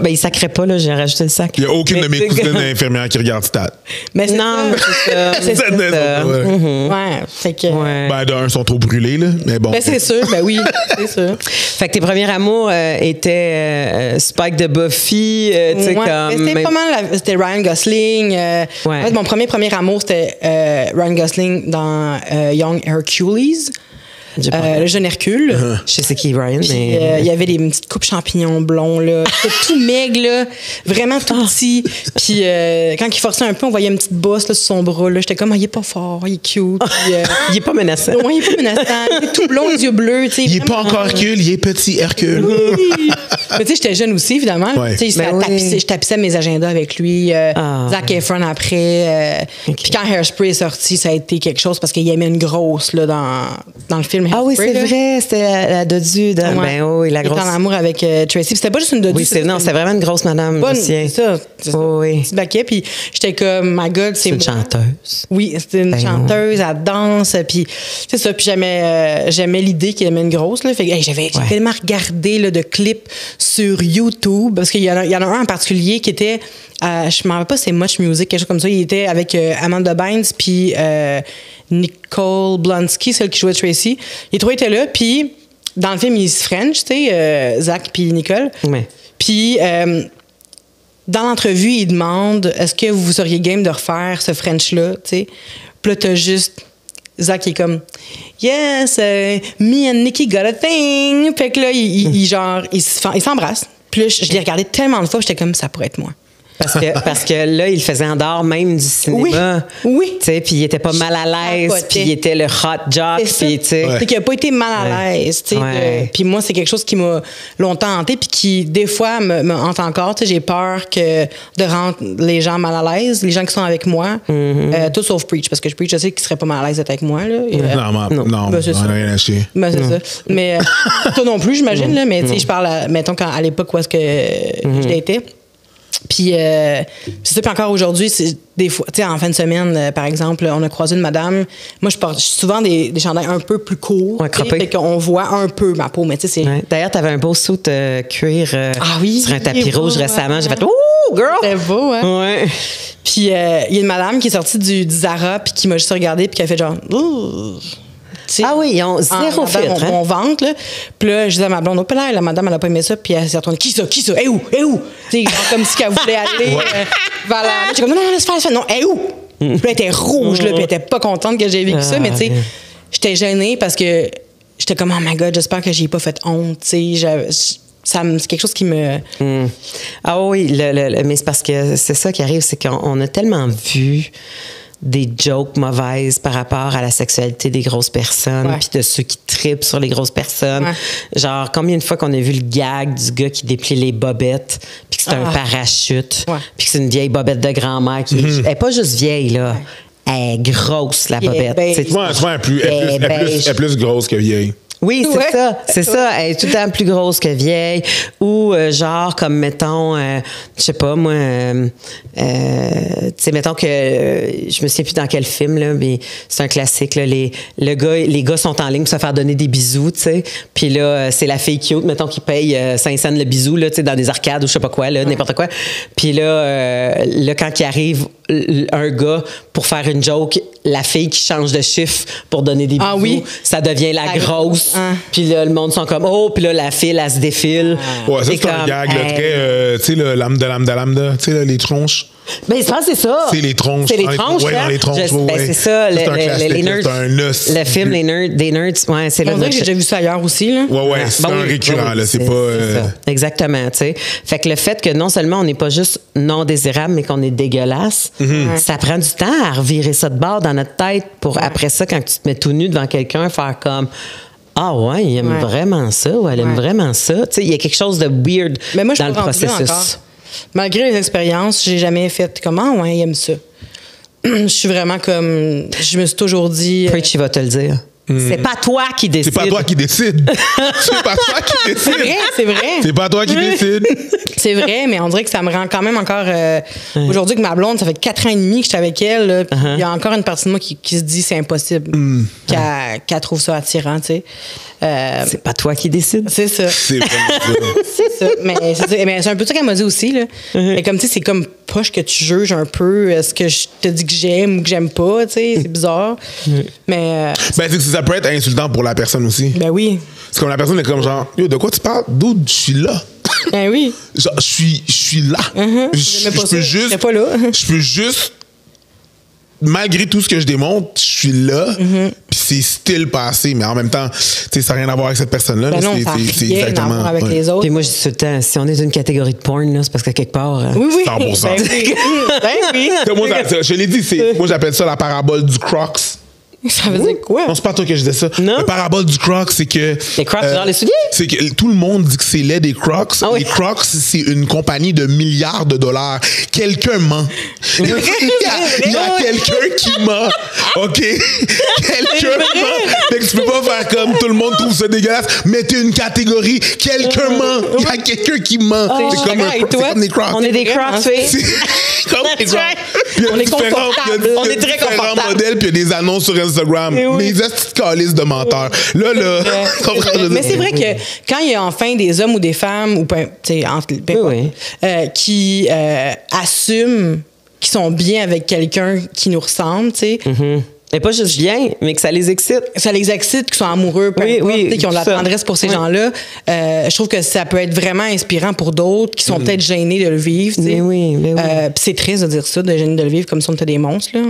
Ben, il sacrait pas, là, j'ai rajouté le sac. Il n'y a aucune de mes cousines infirmières qui regarde Stat. Mais non, c'est ça. C'est ça. Ouais. Fait que... Ben, d'un, ils sont trop brûlés, là. Mais bon. Ben, c'est sûr. Ben oui, c'est sûr. Fait que tes premiers amours étaient Spike de Buffy, tu sais, comme... C'était pas mal, c'était Ryan Gosling. En fait, mon premier amour, c'était Ryan Gosling dans Young Hercules. Le jeune Hercule. Je sais c'est qui Ryan, puis, mais... il y avait des petites coupes champignons blonds, là. C'était tout maigre, là. Vraiment tout petit. Puis quand il forçait un peu, on voyait une petite bosse là, sur son bras, là. J'étais comme, il est pas fort, il est cute. Puis, il est pas menaçant. Non, il est pas menaçant. Il est tout blond, les yeux bleus, tu sais. Il est pas encore Hercule, il est petit Hercule. Oui. Mais tu sais, j'étais jeune aussi, évidemment. Ouais. Tu sais, je tapissais mes agendas avec lui. Zac Efron après. Puis quand Hairspray est sorti, ça a été quelque chose parce qu'il aimait une grosse là, dans le film Hairspray. Ah oui, c'est vrai, c'était la dodu. Ben oui, la grosse. Il était en amour avec Tracy. C'était pas juste une dodu. Oui, c'était vraiment une grosse madame. C'est ça. Oui. Petit baquet. Puis j'étais comme, my God, c'est une chanteuse. Oui, c'était une chanteuse, elle danse. Puis c'est ça. Puis j'aimais l'idée qu'il aimait une grosse. Là. Fait que j'avais tellement regardé là, de clips sur YouTube parce qu'il y en a un en particulier qui était, je m'en rappelle pas, c'est Much Music, quelque chose comme ça. Il était avec Amanda Bynes puis Nicole Blonsky, celle qui jouait Tracy. Les 3 étaient là, puis dans le film, ils se French, tu sais, Zach puis Nicole. Ouais. Puis dans l'entrevue, ils demandent est-ce que vous seriez game de refaire ce French-là, tu sais. Puis là, t'as juste Zach qui est comme yes, me and Nikki got a thing. Fait que là, ils s'embrassent. Puis là, je l'ai regardé tellement de fois, j'étais comme ça pourrait être moi. Parce que là, il le faisait en dehors même du cinéma. Oui. Tu sais, puis il était pas mal à l'aise, puis il était le hot jock, puis tu sais. C'est qu'il a pas été mal à l'aise, tu sais. Puis moi, c'est quelque chose qui m'a longtemps hanté, puis qui, des fois, me hante encore. Tu sais, j'ai peur de rendre les gens mal à l'aise, les gens qui sont avec moi, tout sauf Preach, parce que Preach, je sais qu'il serait pas mal à l'aise d'être avec moi, là. Non, on n'a rien à chier. Ben, c'est ça. Mais toi non plus, j'imagine, là. Mais tu sais, je parle, mettons, à l'époque où est-ce que je l'étais. Puis c'est ça. Puis encore aujourd'hui, c'est des fois, tu sais, en fin de semaine, par exemple, on a croisé une madame. Moi, je porte souvent des chandails un peu plus courts. Ouais, croppés. Fait qu'on voit un peu ma peau, mais tu sais, c'est... Ouais. D'ailleurs, t'avais un beau suit cuir sur un tapis rouge récemment. J'ai fait « Ouh, girl! » C'était beau, hein? Ouais. Puis il y a une madame qui est sortie du Zara puis qui m'a juste regardé puis qui a fait genre... Ouh. T'sais, Ah oui, ils ont zéro filtre. Mon ventre, là. Puis là, je disais à ma blonde, la madame, elle a pas aimé ça. Puis elle s'est retournée, qui ça? Eh où? Tu sais, comme si elle voulait aller vers la... J'étais comme, non, laisse faire. Non, où? Puis là, elle était rouge, là, puis elle était pas contente que j'ai vécu ça. Mais tu sais, j'étais gênée parce que j'étais comme, oh my God, j'espère que j'ai pas fait honte. Tu sais, c'est quelque chose qui me... Ah oui, mais c'est parce que c'est ça qui arrive, c'est qu'on a tellement vu des jokes mauvaises par rapport à la sexualité des grosses personnes, puis de ceux qui tripent sur les grosses personnes. Ouais. Genre, combien de fois qu'on a vu le gag du gars qui déplie les bobettes, puis que c'est un parachute, puis que c'est une vieille bobette de grand-mère qui elle est pas juste vieille, là. Elle est grosse, la bobette. Elle est plus grosse que vieille. Oui, c'est ça. Elle est tout le temps plus grosse que vieille. Ou genre, comme mettons, je sais pas, moi, tu sais, mettons que, je me souviens plus dans quel film, là, mais c'est un classique, là, les gars sont en ligne pour se faire donner des bisous, tu sais. Puis là, c'est la fille cute, mettons, qui paye 5 cents le bisou, là, tu sais, dans des arcades ou je sais pas quoi, là, n'importe quoi. Puis là, quand il arrive un gars pour faire une joke, la fille qui change de chiffre pour donner des bisous, ça devient la grosse. Puis là, le monde sont comme, oh, puis là, la fille, elle se défile. Ouais, ça, c'est un gag, là, très, tu sais, le lambda, tu sais, les tronches. Mais je pense que c'est ça. C'est les tronches. C'est les tronches, ouais, dans les tronches. C'est ça, les nerds. C'est un os. Le film, les nerds, ouais, c'est là. On dirait que j'ai déjà vu ça ailleurs aussi, là. Ouais, c'est un récurrent, là. C'est pas. Ça. Exactement, tu sais. Fait que le fait que non seulement on n'est pas juste non désirable, mais qu'on est dégueulasse, ça prend du temps à revirer ça de bord dans notre tête pour après ça, quand tu te mets tout nu devant quelqu'un, faire comme. Ah ouais, il aime vraiment ça ou elle aime vraiment ça. Tu sais, il y a quelque chose de weird dans le processus. Malgré les expériences, j'ai jamais fait comment, il aime ça. Je suis vraiment comme... Je me suis toujours dit... Preach, il va te le dire. C'est pas toi qui décide. C'est pas toi qui décide. C'est pas toi qui décide. C'est vrai. C'est pas toi qui décide. C'est vrai, mais on dirait que ça me rend quand même encore... Aujourd'hui, que ma blonde, ça fait 4 ans et demi que je suis avec elle. Il y a encore une partie de moi qui se dit c'est impossible. Qu'elle trouve ça attirant, tu sais. C'est pas toi qui décide. C'est ça. C'est vraiment ça. C'est ça. Mais c'est un peu ça qu'elle m'a dit aussi, là. Mais comme, tu sais, c'est comme poche que tu juges un peu ce que je te dis que j'aime ou que j'aime pas, tu sais. C'est bizarre. Mais... ça peut être insultant pour la personne aussi. Ben oui. C'est comme la personne est comme genre, yo, de quoi tu parles? Dude, je suis là. Ben oui. Genre, je suis là. Je peux juste, malgré tout ce que je démontre, je suis là. Puis c'est still passé, mais en même temps, tu sais, ça n'a rien à voir avec cette personne-là. Ben non, c'est exactement avec les autres. Puis moi, je dis tout le temps, si on est une catégorie de porn, là, c'est parce que quelque part. Oui. 100%. Ben oui. Moi, je l'ai dit, moi, j'appelle ça la parabole du Crocs. Ça veut dire quoi? Non, c'est pas toi que je disais ça. Non. La parabole du Crocs, c'est que... Les Crocs, genre les souliers? C'est que tout le monde dit que c'est laid des Crocs. Ah oui. Les Crocs, c'est une compagnie de milliards de dollars. Quelqu'un ment. Il y a quelqu'un qui ment. OK? Quelqu'un ment. Fait que tu peux pas faire comme tout le monde trouve ça dégueulasse. Mettez une catégorie. Quelqu'un ment. Il y a quelqu'un qui ment. C'est comme des Crocs. On est des Crocs, oui. Comme des Crocs. On est confortables. On est très confortables. Modèles, puis il y a des annonces sur Instagram. Mais ils ont cette calice de menteurs. Là. Mais c'est vrai que quand il y a enfin des hommes ou des femmes, ou qui assument qu'ils sont bien avec quelqu'un qui nous ressemble, tu sais. Et pas juste bien, mais que ça les excite. Ça les excite, qu'ils sont amoureux, qui ont de la tendresse pour ces gens-là. Je trouve que ça peut être vraiment inspirant pour d'autres qui sont peut-être gênés de le vivre. Mais oui. c'est triste de dire ça, de gêner de le vivre comme si on était des monstres. Là,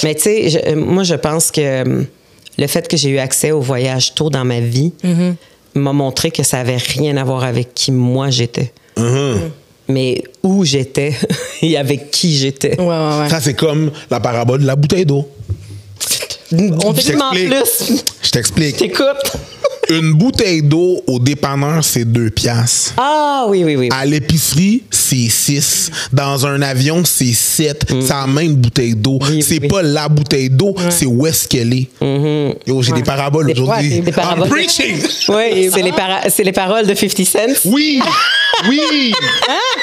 mais tu sais, moi, je pense que le fait que j'ai eu accès au voyage tôt dans ma vie m'a montré que ça n'avait rien à voir avec qui moi j'étais. Mais où j'étais et avec qui j'étais. Ouais. Ça, c'est comme la parabole de la bouteille d'eau. On t'explique en plus. Je t'explique. T'écoutes. Une bouteille d'eau au dépanneur, c'est 2 piastres. Ah, oui. À l'épicerie, c'est 6. Dans un avion, c'est 7. C'est la même bouteille d'eau. C'est pas la bouteille d'eau, c'est où est-ce qu'elle est. Yo, j'ai des paraboles aujourd'hui. Des paraboles. I'm preaching! Oui, c'est les paroles de 50 Cent. Oui!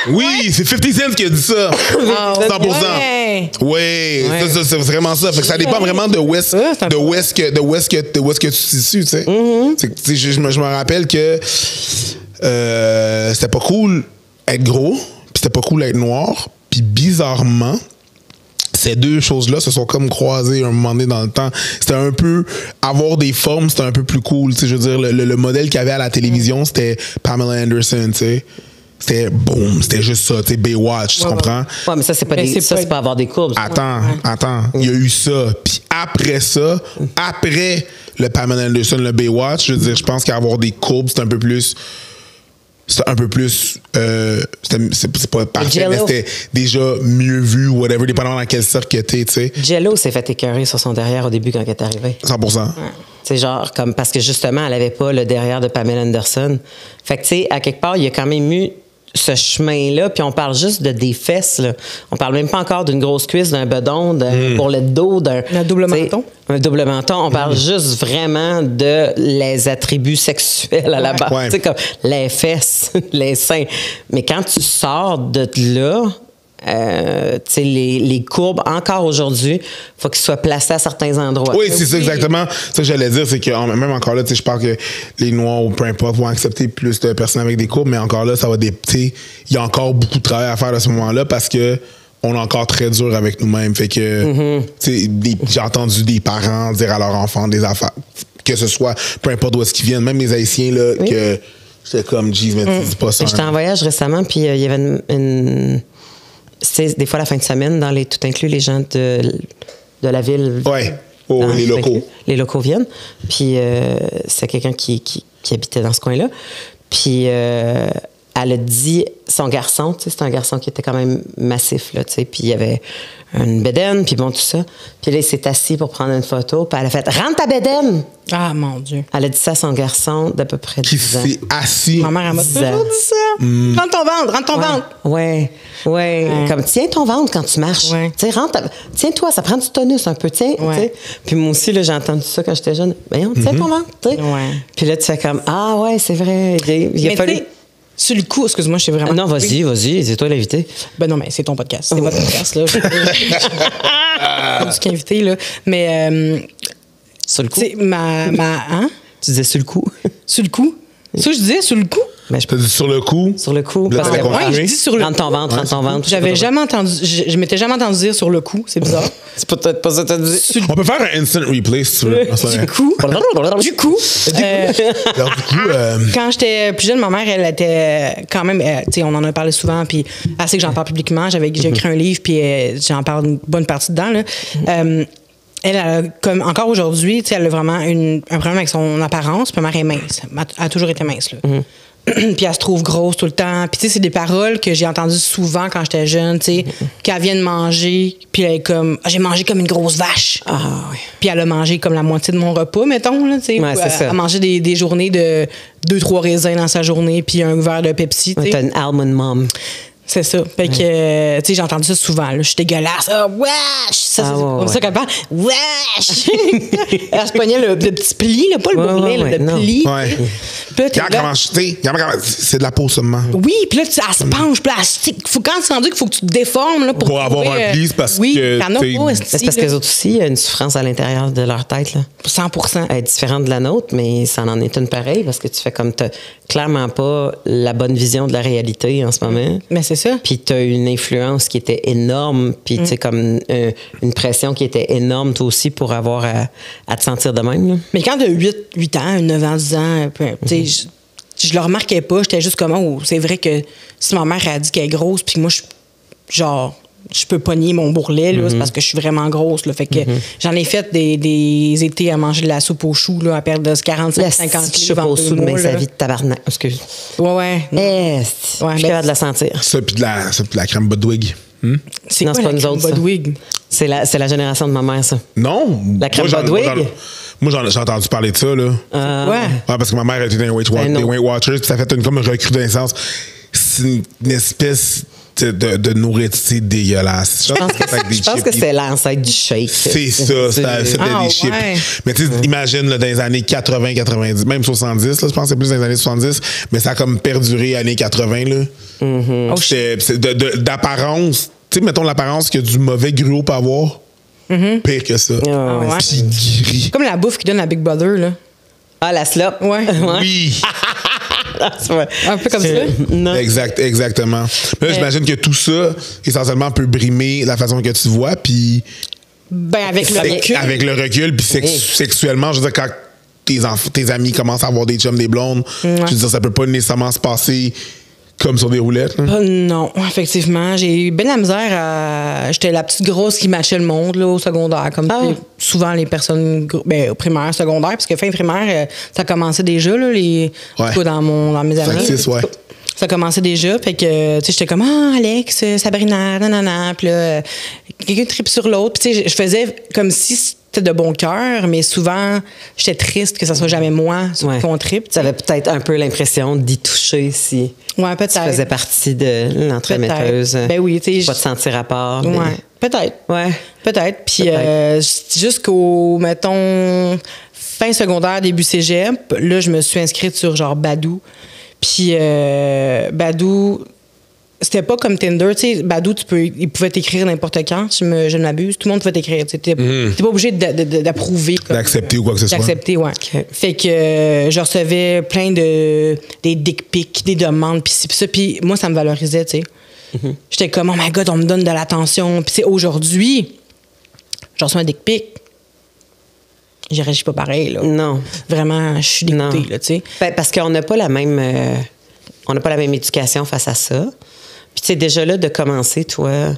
Oui, c'est 50 Cent qui a dit ça. 100%. Oui, ça, c'est vraiment ça. Fait que ça dépend vraiment de où est-ce que tu te situes, tu sais. Je me rappelle que c'était pas cool être gros, puis c'était pas cool être noir, puis bizarrement, ces deux choses-là se sont comme croisées un moment donné dans le temps. C'était un peu... Avoir des formes, c'était un peu plus cool. Tu sais, je veux dire, le modèle qu'il y avait à la télévision, c'était Pamela Anderson, tu sais. C'était boum, c'était juste ça, tu sais, Baywatch, tu comprends? Ouais, mais ça, c'est pas avoir des courbes. Attends. Il y a eu ça. Puis après ça, après le Pamela Anderson, le Baywatch, je veux dire, je pense qu'avoir des courbes, c'est un peu plus... C'était un peu plus... c'est pas parfait, mais c'était déjà mieux vu, whatever, dépendamment dans quel cercle que t'es, tu sais. Jello s'est fait écœurer sur son derrière au début quand elle est arrivée. 100%. C'est genre, comme, parce que justement, elle avait pas le derrière de Pamela Anderson. Fait que, tu sais, à quelque part, il y a quand même eu ce chemin-là, puis on parle juste de des fesses, là. On parle même pas encore d'une grosse cuisse, d'un bedon, pour le dos, un double menton. Un double menton. On parle juste vraiment de les attributs sexuels à la base. Tu sais, comme les fesses, les seins. Mais quand tu sors de là, tu sais, les courbes, encore aujourd'hui, il faut qu'ils soient placés à certains endroits. Oui, c'est ça, exactement. Ça que j'allais dire, c'est que même encore là, tu sais, je parle que les Noirs ou peu importe vont accepter plus de personnes avec des courbes, mais encore là, ça va tu sais, il y a encore beaucoup de travail à faire à ce moment-là parce que on est encore très dur avec nous-mêmes. Fait que, tu sais, j'ai entendu des parents dire à leurs enfants des affaires, que ce soit, peu importe d'où est-ce qu'ils viennent, même les Haïtiens, là, que j'étais comme, jeez, mais dis pas ça. J'étais en voyage récemment, puis il y avait une c'est des fois la fin de semaine, dans les tout inclus, les gens de la ville. Oui, les locaux. Les locaux viennent. Puis c'est quelqu'un qui habitait dans ce coin-là. Puis elle a dit, son garçon, tu sais, c'est un garçon qui était quand même massif, là, tu sais, puis il y avait une bédaine, puis bon, tout ça. Puis là, il s'est assis pour prendre une photo, puis elle a fait « Rentre ta bédaine! » Ah, mon Dieu. Elle a dit ça à son garçon d'à peu près 10 ans. Qui s'est assis. Ma mère, elle m'a toujours dit ça. Rentre ton ventre. Ouais. Comme, tiens ton ventre quand tu marches. Ouais. Tu sais, tiens-toi, ça prend du tonus un peu, tiens. Ouais. Puis moi aussi, là, j'ai entendu ça quand j'étais jeune. Voyons, tiens ton ventre, tu sais. Ouais. Puis là, tu fais comme, ah ouais, c'est vrai. Il a fallu... Sur le coup, excuse-moi, je suis vraiment... Non, vas-y, c'est toi l'invité. Ben non, mais c'est ton podcast. C'est votre podcast, là. Je suis invité, là. Mais... sur le coup? Hein? Tu disais sur le coup? Sur le coup? Ça, je disais sur le coup? Ben, je peux dire sur le coup. Sur le coup. Là, parce que, je dis sur le rentre ton ventre. J'avais jamais entendu... Je m'étais jamais entendu dire sur le coup. C'est bizarre. C'est peut-être pas ça que t'as dit. On peut faire un instant replay, si tu veux. Du coup, quand quand j'étais plus jeune, ma mère, elle était quand même... tu sais, on en a parlé souvent, puis elle sait que j'en parle publiquement. J'ai écrit un livre, puis j'en parle une bonne partie dedans, là. Elle a, comme encore aujourd'hui, tu sais, elle a vraiment un problème avec son apparence. Ma mère est mince. Elle a toujours été mince, là. Puis elle se trouve grosse tout le temps. Puis tu sais, c'est des paroles que j'ai entendues souvent quand j'étais jeune, tu sais, qu'elle vient de manger, puis elle est comme, j'ai mangé comme une grosse vache. Ah oui. Puis elle a mangé comme la moitié de mon repas, mettons, là, tu sais. Ouais, c'est ça. Elle a mangé des journées de 2-3 raisins dans sa journée, puis un verre de Pepsi, tu sais. T'as une almond mom. C'est ça. Fait que, tu sais, j'ai entendu ça souvent. Là. Je suis dégueulasse. Ah, wesh! Ça, c'est comme ça qu'elle parle. Wesh! Elle se pognait le petit pli, là, pas le bourrelet, le pli. Ouais. C'est de la peau seulement. Oui, puis là, elle se penche. Puis là, quand c'est rendu qu'il faut que tu te déformes là, pour avoir un pli, c'est parce oui, que... t'en as pas. C'est parce que les autres aussi, il y a une souffrance à l'intérieur de leur tête. Là. 100%. Elle est différente de la nôtre, mais ça en est une pareille parce que tu fais comme t'as clairement pas la bonne vision de la réalité en ce moment. Mais c'est ça. Puis tu as une influence qui était énorme, puis tu sais, comme une pression qui était énorme, toi aussi, pour avoir à te sentir de même. Là. Mais quand tu as 8 ans, 9 ans, 10 ans, tu sais, je le remarquais pas. J'étais juste comme, oh, c'est vrai que si ma mère a dit qu'elle est grosse, puis moi, je peux pogner mon bourrelet, là, c'est parce que je suis vraiment grosse. Là. Fait que j'en ai fait des étés à manger de la soupe aux choux, là, à perdre de 45-50 kilos. Soupe aux choux de mes avis de tabarnak. Excuse. Ouais. Je suis capable de la sentir. Ça, puis de la crème Budwig. C'est quoi pas la nous crème autres, Budwig? C'est la génération de ma mère, ça. Non. La crème Budwig? Moi, j'ai entendu parler de ça, là. Ouais. Ouais, parce que ma mère était dans les Weight Watchers, puis ça fait comme une recrudescence. C'est une espèce de nourriture dégueulasse. Je pense que c'est l'ancêtre du shake. C'est ça, c'était des chips. Ouais. Mais tu sais, imagine là, dans les années 80, 90, même 70, là, je pense que c'est plus dans les années 70, mais ça a comme perduré années 80. Là. C'est d'apparence, tu sais, mettons l'apparence que du mauvais gruau peut avoir, pire que ça. Ouais. Puis gris. Comme la bouffe qui donne à Big Brother, là. Ah, la slop? Ouais. Oui. Un peu comme ça. Non. Exactement. Mais là, j'imagine que tout ça, essentiellement, peut brimer la façon que tu vois, puis... Ben, avec le recul. Avec le recul, puis sexuellement, je veux dire, quand tes amis commencent à avoir des chums, des blondes, je veux dire, ça peut pas nécessairement se passer comme sur des roulettes. Non, effectivement. J'ai eu bien la misère à... J'étais la petite grosse qui matchait le monde là, au secondaire, comme souvent les personnes au primaire, secondaire, parce que fin primaire, ça commençait déjà, là, dans mes années. Ça commençait déjà, fait que, tu sais, j'étais comme, Alex, Sabrina, nanana, puis là, quelqu'un tripe sur l'autre, puis tu sais, je faisais comme si c'était de bon cœur, mais souvent, j'étais triste que ça soit jamais moi qu'on tripe. Tu avais peut-être un peu l'impression d'y toucher si tu faisais partie de l'entremetteuse. Ben oui, tu sais. Pas te sentir à part. Ouais, peut-être. Ouais. Peut-être. Puis jusqu'au, mettons, fin secondaire, début cégep, là, je me suis inscrite sur genre Badoo. Puis Badoo, c'était pas comme Tinder, tu sais, Badoo, il pouvait t'écrire n'importe quand, je ne m'abuse, tout le monde pouvait t'écrire, tu n'étais pas obligé d'approuver. D'accepter ou quoi que ce soit. D'accepter, ouais. Okay. Fait que je recevais plein des dick pics, des demandes, puis ci, puis ça, puis moi, ça me valorisait, tu sais. J'étais comme, oh my God, on me donne de l'attention. Puis aujourd'hui, je reçois un dick pic. Je réagis pas pareil, là. Non. Vraiment, je suis dégoûtée, là, tu sais. Ben, parce qu'on n'a pas la même... on n'a pas la même éducation face à ça. Puis, tu sais, déjà là, de commencer, toi,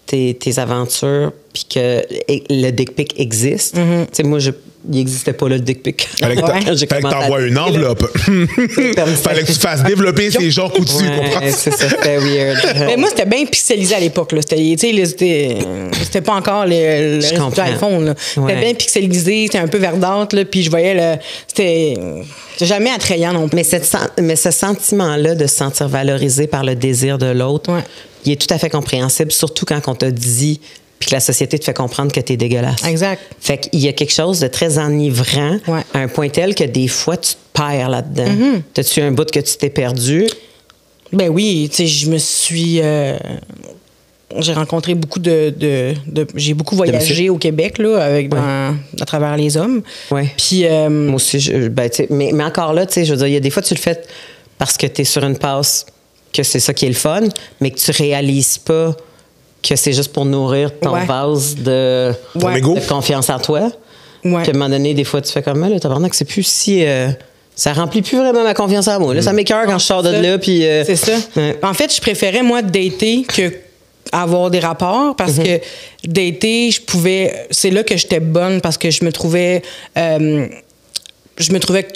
tes aventures, puis que le dick pic existe. Tu sais, moi, il n'existait pas là, le dick pic. Fallait que t'envoies une enveloppe. Fallait que tu fasses développer ces gens coutus, comprends? C'est ça, c'était weird. Mais moi, c'était bien pixelisé à l'époque, là. C'était pas encore le iPhone, là. C'était bien pixelisé, c'était un peu verdâtre, là, puis je voyais c'était jamais attrayant non plus. Mais ce sentiment-là de se sentir valorisé par le désir de l'autre, il est tout à fait compréhensible, surtout quand on t'a dit puis que la société te fait comprendre que t'es dégueulasse. Exact. Fait qu'il y a quelque chose de très enivrant à un point tel que des fois, tu te perds là-dedans. T'as-tu un bout que tu t'es perdu? Ben oui, tu sais, je me suis... j'ai rencontré beaucoup j'ai beaucoup voyagé au Québec, là, à travers les hommes. Ouais. Puis... Moi aussi, mais encore là, tu sais, je veux dire, il y a des fois, tu le fais parce que t'es sur une passe, que c'est ça qui est le fun, mais que tu réalises pas que c'est juste pour nourrir ton vase de confiance en toi. Puis à un moment donné, des fois, tu fais comme là, tabarnak, c'est plus si... ça remplit plus vraiment ma confiance en moi. Là, ça m'écoeure quand je sors de là. Puis, c'est ça. Ouais. En fait, je préférais, moi, dater que avoir des rapports parce que dater, c'est là que j'étais bonne parce que je me trouvais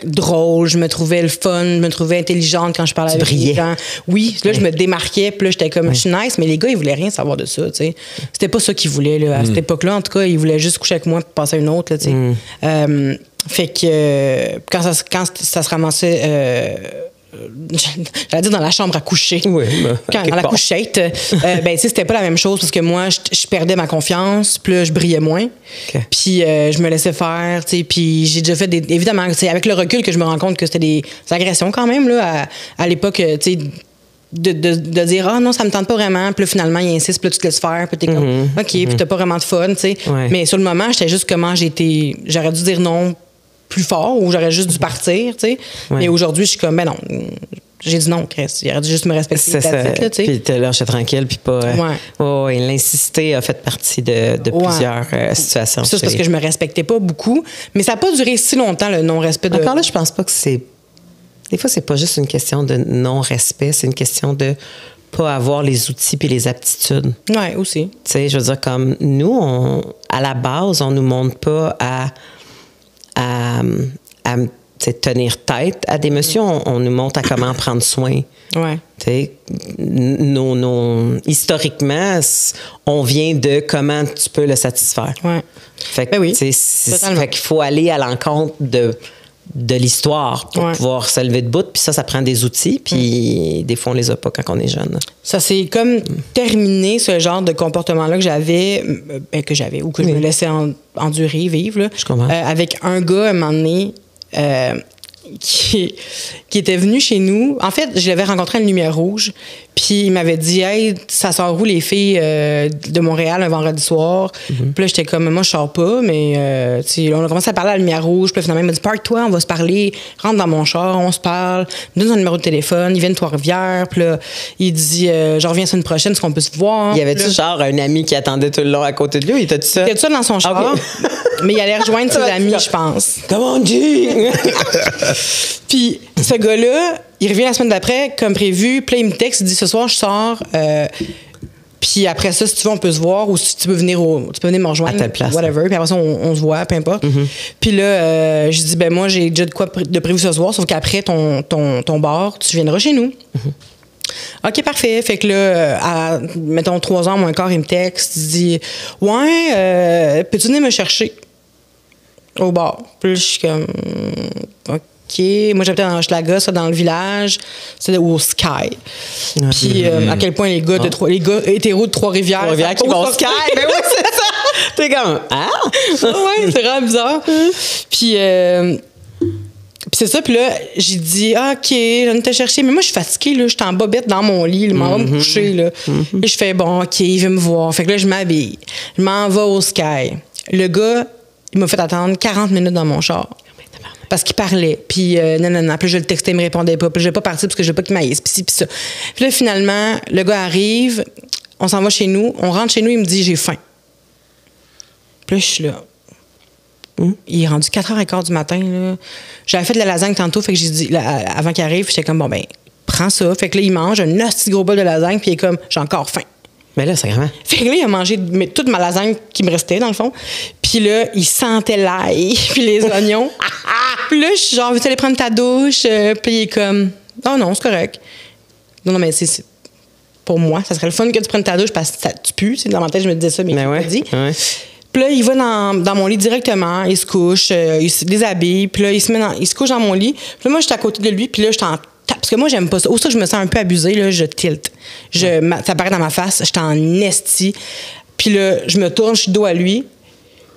drôle, je me trouvais le fun, je me trouvais intelligente quand je parlais avec les gens. Oui, là, je me démarquais, puis là, j'étais comme, je suis nice, mais les gars, ils voulaient rien savoir de ça, tu sais. C'était pas ça qu'ils voulaient, là. À cette époque-là, en tout cas, ils voulaient juste coucher avec moi pour passer à une autre, là, tu sais. Fait que quand ça se ramassait... j'allais dire dans la chambre à coucher. Oui, dans la couchette. Ben, tu sais, c'était pas la même chose parce que moi, je perdais ma confiance, puis là, je brillais moins. Okay. Puis je me laissais faire, tu sais, puis j'ai déjà fait évidemment, c'est avec le recul que je me rends compte que c'était des agressions quand même, là, à l'époque, tu sais, de dire non, ça me tente pas vraiment, puis là, finalement, il insiste, puis là, tu te laisses faire, puis t'es comme, OK, puis t'as pas vraiment de fun, tu sais. Ouais. Mais sur le moment, j'étais juste j'aurais dû dire non plus fort ou j'aurais juste dû partir, tu sais. Ouais. Mais aujourd'hui, je suis comme, ben non, j'ai dit non, Chris. Il aurait dû juste me respecter. C'est ça. Puis te lâcher tranquille, puis pas... l'insister a fait partie de plusieurs situations. Ça, c'est parce que je me respectais pas beaucoup. Mais ça n'a pas duré si longtemps, le non-respect de... Encore là, je pense pas que c'est... Des fois, c'est pas juste une question de non-respect, c'est une question de pas avoir les outils puis les aptitudes. Oui, aussi. Tu sais, je veux dire, comme nous, à la base, on nous montre pas à tenir tête à des messieurs. On nous montre à comment prendre soin. Ouais. Historiquement, on vient de comment tu peux le satisfaire. Ouais. Fait que, oui. fait qu'il faut aller à l'encontre de l'histoire pour pouvoir se lever de bout. Puis ça prend des outils. Puis des fois, on les a pas quand on est jeune. Ça s'est comme terminé, ce genre de comportement-là que j'avais, ou que je me laissais endurer, vivre. Là, je comprends. avec un gars, à un moment donné, qui était venu chez nous. En fait, je l'avais rencontré à une lumière rouge. Puis il m'avait dit, hey, ça sort où les filles de Montréal un vendredi soir? Puis là, j'étais comme, moi, je sors pas, mais on a commencé à parler à la lumière rouge. Puis finalement, il m'a dit, parque-toi, on va se parler, rentre dans mon char, on se parle, me donne son numéro de téléphone, il vient de Trois-Rivières. Puis là, il dit, je reviens la semaine prochaine, est-ce qu'on peut se voir? Y avait-tu genre un ami qui attendait tout le long à côté de lui ou il était tout seul? Il était tout seul dans son char, mais il allait rejoindre ses amis, je pense. Come on, G! Puis ce gars-là, il revient la semaine d'après, comme prévu. Puis là, il me texte, il dit, ce soir, je sors. Puis après ça, si tu veux, on peut se voir. Ou si tu peux venir me rejoindre. À telle place. Whatever. Puis après ça, on se voit, peu importe. Puis là, je dis, ben moi, j'ai déjà de quoi de prévu ce soir. Sauf qu'après ton bar, tu viendras chez nous. OK, parfait. Fait que là, mettons 3 heures moins quart, il me texte. Il dit, ouais, peux-tu venir me chercher au bar? Puis là, je suis comme, OK. Moi, j'habitais dans Hochelaga, ça, dans le village. C'était au Sky. Puis, à quel point les gars hétéros de Trois-Rivières. Trois-Rivières qui vont au Sky. Ben oui, c'est ça. T'es comme, ouais, c'est vraiment bizarre. Puis c'est ça. Puis là, j'ai dit, OK, je viens te chercher. Mais moi, je suis fatiguée, là. Je suis en bobette dans mon lit. Je m'en vais me coucher, là. Et je fais, bon, OK, il veut me voir. Fait que là, je m'habille. Je m'en vais au Sky. Le gars, il m'a fait attendre 40 minutes dans mon char. Parce qu'il parlait. Puis, non. Puis je le textais, il me répondait pas. Puis, je vais pas partir parce que je veux pas qu'il m'aille. Puis ça. Puis là, finalement, le gars arrive. On s'en va chez nous. On rentre chez nous. Il me dit, j'ai faim. Puis là, je suis là. Il est rendu 4h15 du matin. Là. J'avais fait de la lasagne tantôt. Fait que j'ai dit, là, avant qu'il arrive, j'étais comme, bon, ben, prends ça. Fait que là, il mange un petit gros bol de lasagne. Puis il est comme, j'ai encore faim. Mais là, c'est vraiment. Fait que là, il a mangé toute ma lasagne qui me restait, dans le fond. Puis là, il sentait l'ail, puis les oignons. Puis là, je suis genre, veux-tu aller prendre ta douche? Puis il est comme, oh non, c'est correct. Non, mais c'est pour moi, ça serait le fun que tu prennes ta douche parce que tu pues. Dans ma tête, je me disais ça, mais il m'a dit. Ouais. Puis là, il va dans mon lit directement, il se couche, il se déshabille, puis là, il se couche dans mon lit. Puis là, moi, j'étais à côté de lui, puis là, j'étais en parce que moi, j'aime pas ça. Aussitôt que je me sens un peu abusée, là, je tilte. Ça apparaît dans ma face, j'étais en esti. Puis là, je me tourne, je suis dos à lui.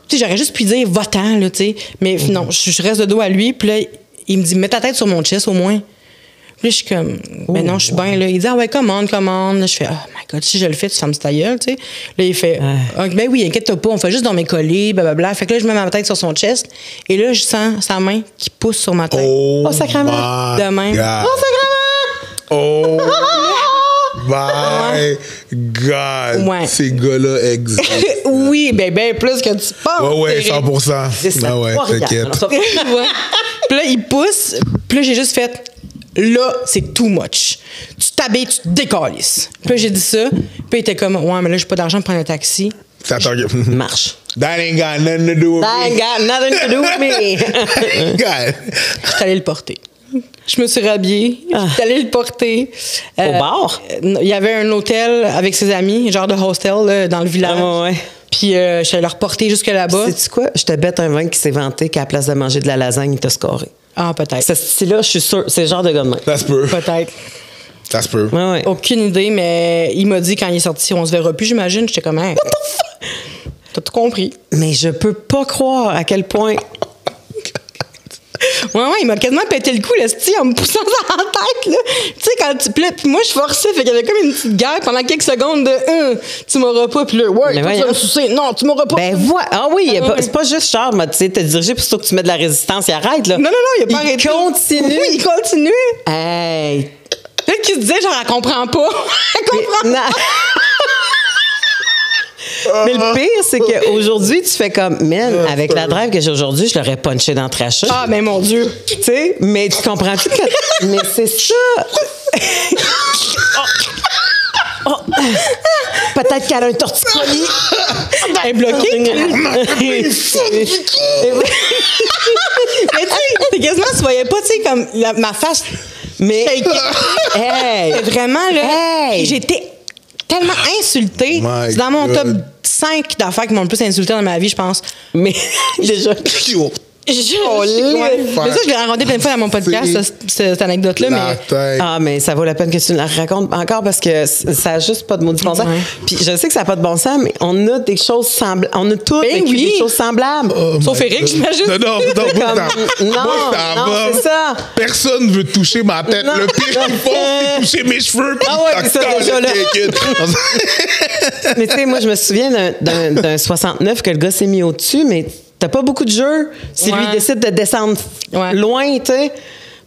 Tu sais, j'aurais juste pu dire, va-t'en, là, tu sais. Mais non, je reste de dos à lui, puis là, il me dit, mets ta tête sur mon chest, au moins. Puis là, je suis comme, ben non, je suis bien, là. Il dit, ah ouais, commande. Je fais, oh my God, si je le fais, tu fermes ta gueule, tu sais. Là, il fait, ben oui, inquiète-toi pas, on fait juste dormir collé, blablabla. Fait que là, je mets ma tête sur son chest, et là, je sens sa main qui pousse sur ma tête. Oh, sacrément. De même. God. Oh, sacrément! Oh my God! Ouais. Ces gars-là existent. Oui, ben plus que tu penses. Ouais, 100%. Ah ouais, t'inquiète. Puis là, il pousse. Puis là, j'ai juste fait, là, c'est too much. Tu t'habilles, tu te décalisses. Puis là, j'ai dit ça. Puis il était comme, ouais, mais là, j'ai pas d'argent pour prendre un taxi. Ça marche. That ain't got nothing to do with me. That ain't got nothing to do with me. God. J'étais allée le porter. Je me suis rhabillée. J'étais allée le porter. Au bar? Il y avait un hôtel avec ses amis, genre de hostel là, dans le village. Ouais. Puis je suis allée le reporter jusque là-bas. Sais-tu quoi? Je te bête un vin qui s'est vanté qu'à la place de manger de la lasagne, il t'a scoré. Ah, peut-être. Ce style-là, je suis sûre, c'est le genre de gars de même. Ça se peut. Peut-être. Ça se peut. Ouais. Aucune idée, mais il m'a dit quand il est sorti, on se verra plus, j'imagine. J'étais comme, hey, t'as tout compris. Mais je peux pas croire à quel point. Ouais, il m'a quasiment pété le cou, le style, en me poussant dans la tête, là. Tu sais, quand tu plais, puis moi, je forçais, fait qu'il y avait comme une petite guerre pendant quelques secondes de tu m'auras pas, puis là, ouais, tu vas me sucer, non, tu m'auras pas. Ben, ah oui, c'est pas juste genre, tu sais, te diriger, puis surtout que tu mets de la résistance, il arrête, là. Non, il a pas arrêté. Il continue. Oui, il continue. Hey. Peut-être qu'il se disait, genre, elle comprend pas. Elle comprend pas. Mais le pire, c'est qu'aujourd'hui, tu fais comme, man, avec la drive que j'ai aujourd'hui, je l'aurais punché dans le trachat. Ah, mais mon Dieu. Tu sais, mais tu comprends plus que. Mais c'est ça. Peut-être qu'elle a un torticolis. Elle est bloquée. Mais tu sais, c'est quasiment, tu voyais pas, tu sais, comme ma face. Mais. Hey! C'est vraiment, là. Hey! J'étais tellement insultée. C'est dans mon top 5 d'affaires qui m'ont le plus insultée dans ma vie, je pense. Mais déjà. Mais ça, je l'ai raconté plein de fois dans mon podcast, cette anecdote-là. Mais ça vaut la peine que tu la racontes encore parce que ça n'a juste pas de maudit bon sens. Ouais. Puis je sais que ça n'a pas de bon sens, mais on a des choses semblables. On a tous vécu des choses semblables. Sauf Eric, j'imagine. Non, c'est ça. Personne ne veut toucher ma tête. Non. Le pire qu'ils font, c'est toucher mes cheveux. Ouais, c'est ça, déjà, là. Mais tu sais, moi, je me souviens d'un 69 que le gars s'est mis au-dessus, mais t'as pas beaucoup de jeux si lui décide de descendre loin, tu sais.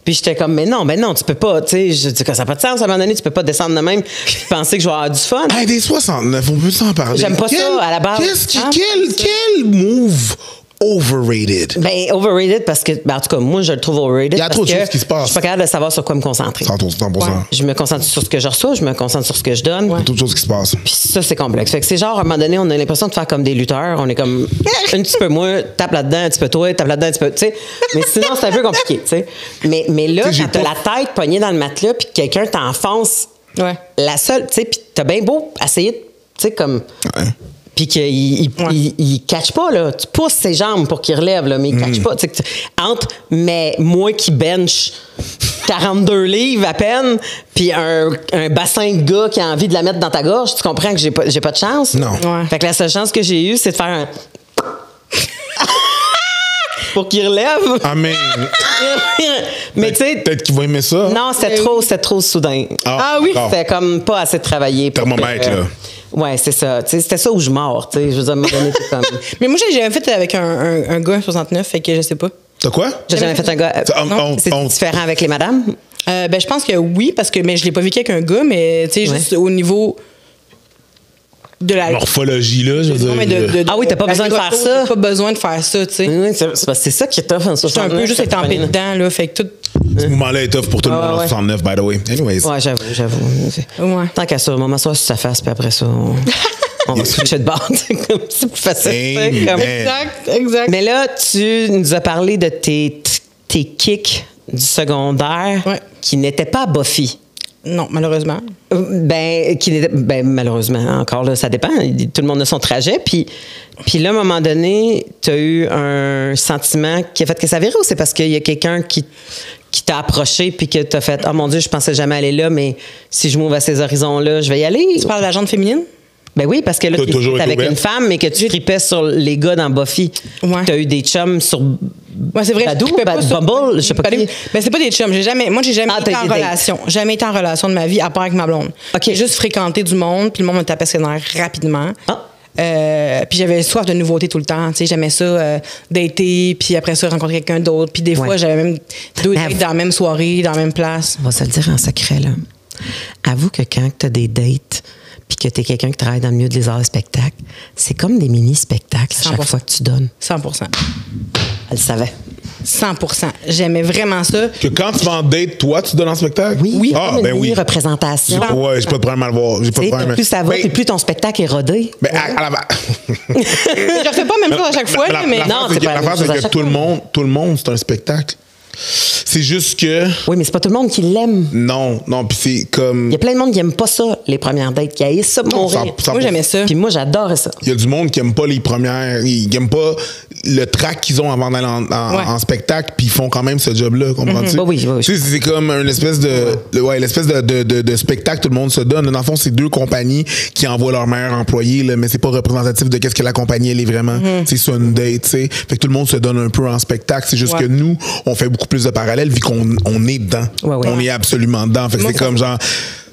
Puis j'étais comme, mais non, tu peux pas, tu sais. Je dis que ça n'a pas de sens, à un moment donné, tu peux pas descendre de même puis penser que je vais avoir du fun. Hey, des 69, on peut s'en parler. J'aime pas ça, à la base. Quel move overrated? Ben, overrated parce que, en tout cas, moi, je le trouve overrated. Il y a trop de choses qui se passent. Je suis pas capable de savoir sur quoi me concentrer. 100%. Ouais. Je me concentre sur ce que je reçois, je me concentre sur ce que je donne. Il y a trop de choses qui se passent. Puis ça, c'est complexe. Fait que c'est genre, à un moment donné, on a l'impression de faire comme des lutteurs. On est comme, un petit peu moi, tape là-dedans, un petit peu toi, tape là-dedans, un petit peu, tu sais. Mais sinon, c'est un peu compliqué, tu sais. Mais là, quand t'as la tête pognée dans le matelas puis que quelqu'un t'enfonce la seule, tu sais, puis t'as bien beau essayer, tu sais, comme... Ouais. Puis qu'il catch pas, là. Tu pousses ses jambes pour qu'il relève, là, mais il catch pas. Entre moi qui bench 42 livres à peine, puis un bassin de gars qui a envie de la mettre dans ta gorge, tu comprends que j'ai pas de chance? Non. Ouais. Fait que la seule chance que j'ai eue, c'est de faire un... pour qu'il relève. Amen. Mais tu sais... Peut-être qu'il va aimer ça. Non, c'était trop soudain. Ah oui? C'était comme pas assez travaillé. Thermomètre, là. Ouais, c'est ça. T'sais, c'était ça où je mords. Je veux dire, à un moment donné, comme... Mais moi, j'ai jamais fait avec un gars 69, fait que je sais pas. T'as quoi? J'ai jamais fait un gars. C'est différent avec les madames? Ben, je pense que oui, parce que je l'ai pas vécu avec un gars, mais tu sais, juste au niveau de la morphologie, là, je veux dire. Ah oui, t'as pas besoin de faire ça. T'as pas besoin de faire ça, tu sais. Oui, c'est ça qui est tough en 69. C'est un peu juste étampé dedans, là. Fait que tout. Ce moment-là est tough pour tout le monde en 69, by the way. Anyways. Ouais, j'avoue. Ouais. Tant qu'à ça, le moment soit sur sa face, puis après ça, on va switcher de bord. C'est plus facile. Comme... Exact. Mais là, tu nous as parlé de tes kicks du secondaire qui n'étaient pas Buffy. Non, malheureusement. Malheureusement, encore là, ça dépend. Tout le monde a son trajet. Puis là, à un moment donné, tu as eu un sentiment qui a fait que ça virait ou c'est parce qu'il y a quelqu'un qui t'a approché puis que t'as fait « Oh mon Dieu, je pensais jamais aller là, mais si je m'ouvre à ces horizons-là, je vais y aller. » Tu parles de la jante féminine? Ben oui, parce que là, tu es avec une femme, mais que tu tripais sur les gars dans Buffy. Tu as eu des chums sur c'est vrai, Badou, Bumble, je sais pas qui. Ben c'est pas des chums. J'ai jamais été en relation. Jamais été en relation de ma vie, à part avec ma blonde. J'ai juste fréquenté du monde, puis le monde me tapait sur les nerfs rapidement. Puis j'avais soif de nouveautés tout le temps. Tu sais, j'aimais ça, dater, puis après ça, rencontrer quelqu'un d'autre. Puis des fois, j'avais même 2 dates dans la même soirée, dans la même place. On va se le dire en secret, là. Avoue que quand tu as des dates, puis que tu es quelqu'un qui travaille dans le milieu des arts et spectacles, c'est comme des mini-spectacles à chaque fois que tu donnes. 100%. Elle le savait. 100%. J'aimais vraiment ça. Que quand tu vas en date, toi, tu donnes en spectacle? Oui. Ah, ben oui. Représentation. Ouais, j'ai pas de problème à le voir. J'ai pas de problème. Plus ça va, puis plus ton spectacle est rodé. Mais à la base. Je refais pas même chose à chaque fois, mais. Non, c'est pas la phrase, c'est que tout le monde, c'est un spectacle. C'est juste que... Oui, mais c'est pas tout le monde qui l'aime. Non, puis c'est comme... Il y a plein de monde qui aime pas ça, les premières dates, qui haïssent ça pour mourir. Moi, j'aimais ça. Puis moi, j'adorais ça. Il y a du monde qui aime pas les premières... Ils aiment pas le track qu'ils ont avant d'aller en spectacle, puis ils font quand même ce job-là, comprends-tu? Oui. Tu sais, c'est comme une espèce l'espèce de spectacle que tout le monde se donne. Dans le fond, c'est 2 compagnies qui envoient leurs meilleurs employés, là, mais c'est pas représentatif de qu'est-ce que la compagnie, elle est vraiment. C'est ça une date, tu sais. Fait que tout le monde se donne un peu en spectacle. C'est juste que nous, on fait beaucoup plus de parallèles vu qu'on est dedans. On est absolument dedans. Fait que c'est comme genre...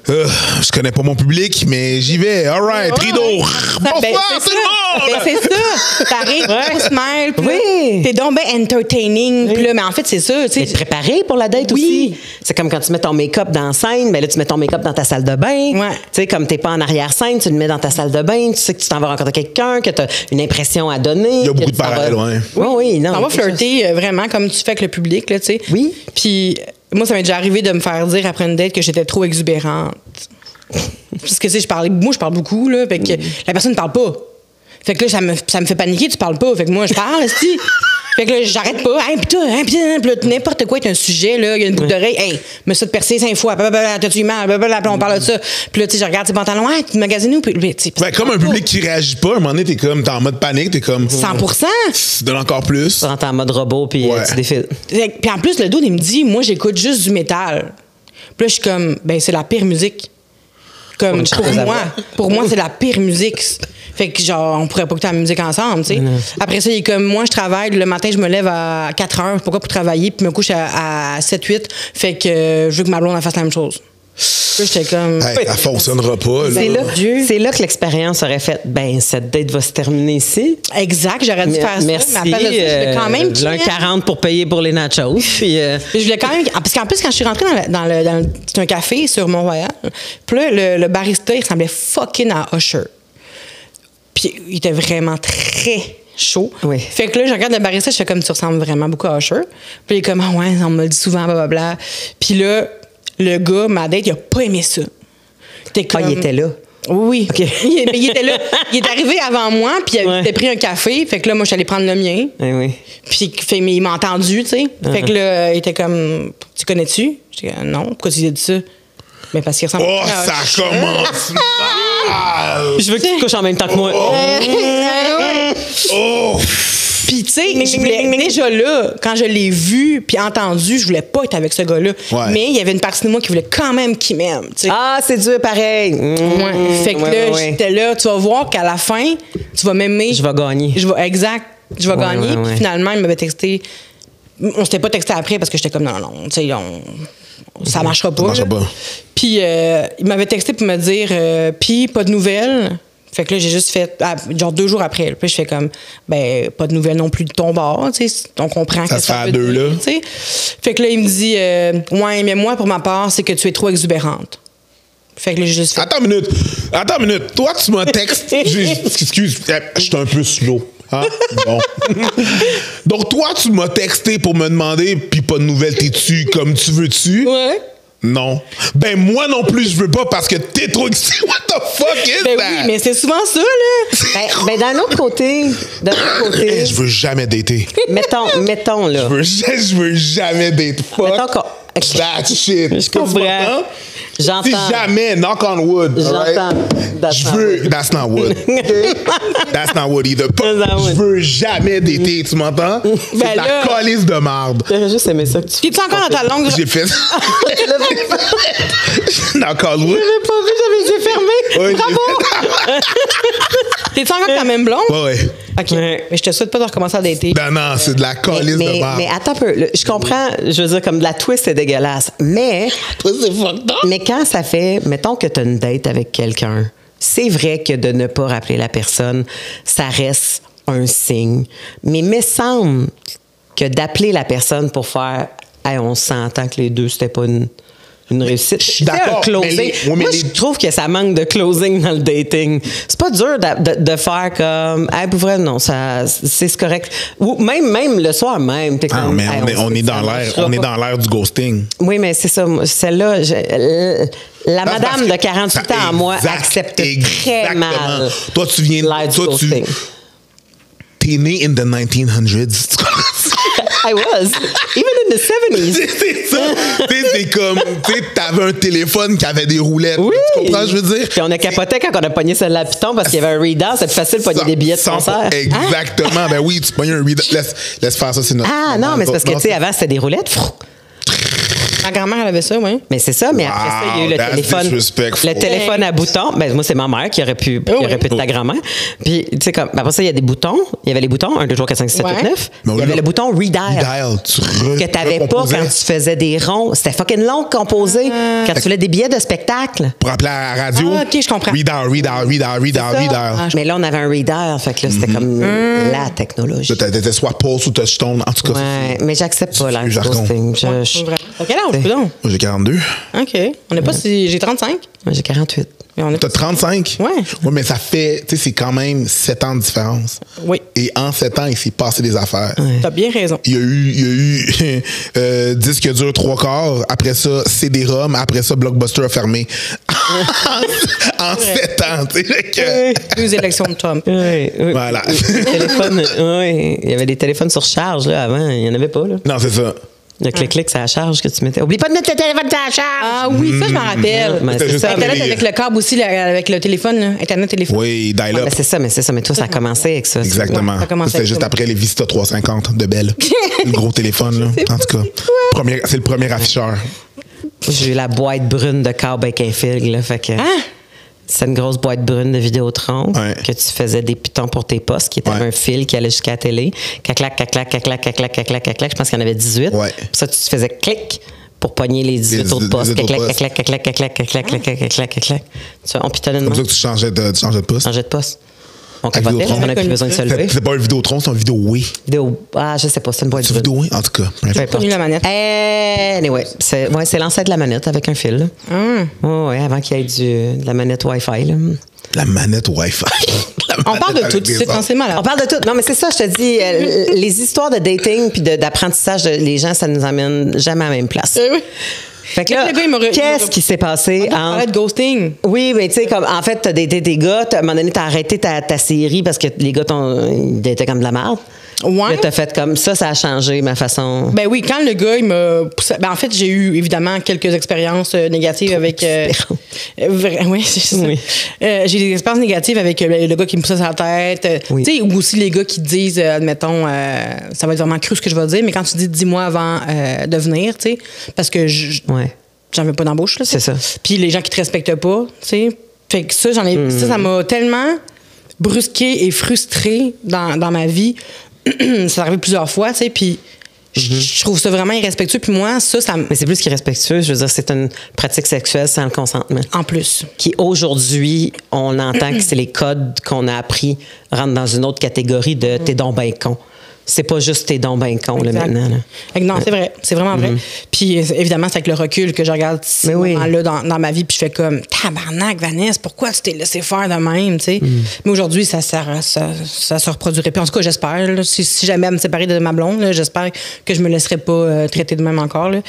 je connais pas mon public, mais j'y vais. All right, rideau. Bonsoir tout le monde! C'est ça. T'arrives, tu smiles, puis t'es donc bien entertaining. Puis là, mais en fait, c'est ça. Tu es préparé pour la date aussi. C'est comme quand tu mets ton make-up dans la scène, mais là, tu mets ton make-up dans ta salle de bain. Tu sais, comme t'es pas en arrière-scène, tu le mets dans ta salle de bain. Tu sais que tu t'en vas rencontrer quelqu'un, que t'as une impression à donner. Il y a beaucoup de parallèles, Oui, non. On va flirter vraiment comme tu fais avec le public, là, tu sais. Oui. Puis... Moi, ça m'est déjà arrivé de me faire dire après une date que j'étais trop exubérante. Parce que, tu sais, moi, je parle beaucoup, là. Fait que la personne ne parle pas. Fait que là, ça me fait paniquer, tu parles pas. Fait que moi, je parle, esti. Fait que là, j'arrête pas. Hey, putain, puis là, n'importe quoi est un sujet, là. Il y a une boucle d'oreille. Hey, me ça de percer 5 fois. T'as-tu eu mal? On parle de ça. Puis là, tu sais, je regarde tes pantalons. Hey, tu magasines où? Puis, comme un public qui réagit pas, à un moment donné, t'es en mode panique, t'es comme. 100%. Tu donnes encore plus. Tu rentres en mode robot, puis tu défiles. Puis en plus, le dude, il me dit, moi, j'écoute juste du métal. Puis là, je suis comme, ben, c'est la pire musique. Comme, pour moi, c'est la pire musique. Fait que, genre, on pourrait pas écouter la musique ensemble, tu sais. Après ça, il est comme, moi, je travaille, le matin, je me lève à 4 heures. Pourquoi pour travailler? Puis me couche à 7-8. Fait que je veux que ma blonde en fasse la même chose. Puis j'étais comme. Hey, ça fonctionnera pas, là. C'est là que l'expérience aurait fait, ben, cette date va se terminer ici. Exact, j'aurais dû faire merci, ça. Mais après, je voulais quand même. 1,40 pour payer pour les nachos. Puis, je voulais quand même. Parce qu'en plus, quand je suis rentrée c'est un café sur Mont-Royal. Puis là, le barista, il ressemblait fucking à Usher. Puis il était vraiment très chaud. Oui. Fait que là, je regarde le barista, je fais comme, tu ressembles vraiment beaucoup à Usher. Puis il est comme, ah ouais, on me le dit souvent, blablabla. Puis là, le gars, ma date, il a pas aimé ça. Comme... il était là. Oui. Okay. Il était là. Il est arrivé avant moi, puis il avait pris un café. Fait que là, moi, je suis allée prendre le mien. Oui. Puis mais il m'a entendu, tu sais. Fait que là, il était comme, tu connais-tu? J'ai dit, non, pourquoi tu dis ça? Mais parce qu'il ressemble à ça commence mal! Je veux que tu te couches en même temps que moi. Puis, tu sais, déjà là, quand je l'ai vu puis entendu, je voulais pas être avec ce gars-là. Ouais. Mais il y avait une partie de moi qui voulait quand même qu'il m'aime. T'sais. Ah, c'est dur pareil. Fait que là, j'étais là. Tu vas voir qu'à la fin, tu vas m'aimer. Je vais gagner. Exact. Je vais gagner. Puis finalement, il m'avait texté. On s'était pas texté après parce que j'étais comme non, tu sais, ça marchera pas. Ça marchera pas. Puis il m'avait texté pour me dire puis pas de nouvelles. Fait que là, j'ai juste fait, genre 2 jours après. Puis je fais comme, ben, pas de nouvelles non plus de ton bord, tu sais. On comprend ça que ça se fait veut à deux, dire, là. tu sais. Fait que là, il me dit, ouais, mais moi, pour ma part, c'est que tu es trop exubérante. Fait que là, j'ai juste fait. Attends une minute. Toi, tu m'as texté. Excuse, je suis un peu slow. Hein? Bon. Donc, toi, tu m'as texté pour me demander, puis pas de nouvelles, t'es-tu comme tu veux-tu? Ouais. Non. Ben, moi non plus, je veux pas parce que t'es trop excité. What the fuck is Ben that? oui, mais c'est souvent ça, là. Ben, d'un autre côté, Je veux jamais dater. mettons, là. Je veux jamais dater. Fuck Mettons that shit. Je comprends. J'entends. Si jamais, knock on wood. J'entends. Right? That's not wood. That's not wood either. Je veux jamais dater, tu m'entends? C'est Ben la là, calice de marde. J'aurais juste aimé ça que tu. T'es-tu encore dans ta langue? J'ai fait ça. Knock on wood. J'avais pas vu, j'avais les yeux fermés. Ouais, Bravo! T'es-tu encore avec ta même blonde? Ouais. OK. Mais je te souhaite pas de recommencer à dater. Non, c'est de la calice de marde. Mais attends un peu. Je comprends, je veux dire, comme de la twist, c'est dégueulasse. Mais. Toi, c'est fucked up. Mais quand ça fait, mettons que tu as une date avec quelqu'un, c'est vrai que de ne pas rappeler la personne, ça reste un signe. Mais il me semble que d'appeler la personne pour faire hey, on s'entend que les deux, c'était pas une réussite. C'est un closing. Moi, je trouve que ça manque de closing dans le dating. C'est pas dur de faire comme hey, pour vrai, non, c'est correct. Ou même le soir même. T'es comme, mais on est dans l'ère du ghosting. Oui, mais c'est ça. Celle-là, la madame de 48 ans en moi accepte très mal. Toi, tu viens l'air du ghosting. T'es né in the 1900s. I was. Even in the 70s. C'est ça. C'est comme, t'avais un téléphone qui avait des roulettes. Oui. Tu comprends, je veux dire? Puis on a capoté quand on a pogné celle à Python parce qu'il y avait un reader. C'est plus facile de pogner des billets de concert. Exactement. Hein? Ben oui, tu pognes un reader. Laisse faire ça, c'est notre. Ah non, mais c'est parce que, tu sais, avant, c'était des roulettes. Ma grand-mère, elle avait ça, oui. Mais c'est ça, mais après ça, il y a eu le téléphone. Le téléphone à boutons. Ben, moi, c'est ma mère qui aurait pu être ta grand-mère. Puis, tu sais, comme, après ça, il y a des boutons. Il y avait les boutons, 1, 2, 3, 4, 5, 6, 7, 8, 9. Il y avait le bouton Redial. Que t'avais pas quand tu faisais des ronds. C'était fucking long composé. Quand tu voulais des billets de spectacle. Pour appeler à la radio. Ah, OK, je comprends. Redial. Mais là, on avait un Redial. Fait que là, c'était comme la technologie. T'étais soit pulse ou touchstone, en tout cas. Ouais, mais j'accepte pas la ghosting. À quel âge, donc? Moi, j'ai 42. OK. On n'est pas si... J'ai 35. Moi, j'ai 48. T'as 35? Ouais. Oui, mais ça fait, tu sais, c'est quand même 7 ans de différence. Oui. Et en 7 ans, il s'est passé des affaires. Ouais. T'as bien raison. Il y a eu disque dur 3/4, après ça, CD-ROM, après ça, Blockbuster a fermé. en 7 ans, tu sais. 2 élections de Trump. Oui. Voilà. Oui. Il y avait des téléphones sur charge, là, avant. Il n'y en avait pas, là. Non, c'est ça. Le clic-clic, c'est à la charge que tu mettais. Oublie pas de mettre le téléphone à la charge! Ah oui, ça, je m'en rappelle. Mais c'est ça. Internet avec le câble aussi, là, avec le téléphone. Là. Internet, téléphone. Oui, Ouais, dial-up. mais c'est ça. Mais toi, ça a commencé avec ça. Exactement. Ouais, ça a commencé C'était avec juste ça. après les Vista 350 de Bell. Le gros téléphone, là. En tout cas, c'est le premier afficheur. J'ai eu la boîte brune de câble avec un fil, là. Fait que. C'est une grosse boîte brune de Vidéotron Ouais. que tu faisais des pitons pour tes postes, qui était Ouais. un fil qui allait jusqu'à la télé. Clac, clac, clac, clac, clac, clac, clac, clac, clac, clac. Je pense qu'il y en avait 18. Ouais. Puis ça, tu te faisais clic pour pogner les 18 autres postes. les Clac, autres clac, clac, clac, clac, clac, clac, clac, clac, clac, clac, clac, clac, clac. On pitonnait de Comme ça même. que tu changeais de poste. Changeait de poste. On Avec capotait, Vidéotron. on n'a plus besoin de se lever. C'est pas un Vidéotron, c'est un Vidéo oui. Je sais pas, c'est une boîte C'est brune. Vidéo oui, en tout cas. Peu importe. Peu connu la manette. Anyway, c'est l'ancêtre de la manette avec un fil. Ouais, avant qu'il y ait de la manette Wi-Fi. Là. La manette Wi-Fi. On parle de tout, c'est essentiellement là. On parle de tout. Non, mais c'est ça, je te dis, les histoires de dating puis d'apprentissage, les gens, ça nous amène jamais à la même place. Oui. Fait que là, Le gars, il m'aurait- qu'est-ce qui s'est passé On parlait entre... de ghosting. Oui, mais tu sais, comme en fait, t'as daté des gars, à un moment donné, t'as arrêté ta série parce que les gars ils étaient comme de la merde. Ouais. Là, t'as fait comme ça a changé ma façon. Ben oui, quand le gars, il m'a poussé. Ben en fait, j'ai eu évidemment quelques expériences négatives avec. Oui, c'est ça. Oui. J'ai des expériences négatives avec le gars qui me poussait sur la tête. Oui. Tu sais, ou aussi les gars qui te disent, admettons, ça va être vraiment cru ce que je vais dire, mais quand tu dis 10 mois avant de venir, tu sais, parce que Ouais. j'en veux pas d'embauche, là. C'est ça. Puis les gens qui te respectent pas, tu sais. Fait que ça, ça m'a tellement brusqué et frustré dans ma vie. Ça arrivé plusieurs fois, tu sais, puis je trouve ça vraiment irrespectueux. Puis moi, ça Mais c'est plus qu'irrespectueux. Je veux dire, c'est une pratique sexuelle sans le consentement. en plus. Qui, aujourd'hui, on entend que c'est les codes qu'on a appris rentrent dans une autre catégorie de t'es donc ben con. C'est pas juste t'es donc ben con, là, Exact. maintenant. Là. Fait que non, c'est vrai. C'est vraiment vrai. Puis évidemment, c'est avec le recul que je regarde ces Mais oui. moments-là dans ma vie, puis je fais comme tabarnak, Vanessa, pourquoi tu t'es laissé faire de même, tu sais? Mais aujourd'hui, ça se reproduirait. Puis en tout cas, j'espère. Là, si jamais à me séparer de ma blonde, là, j'espère que je me laisserai pas traiter de même encore. Là.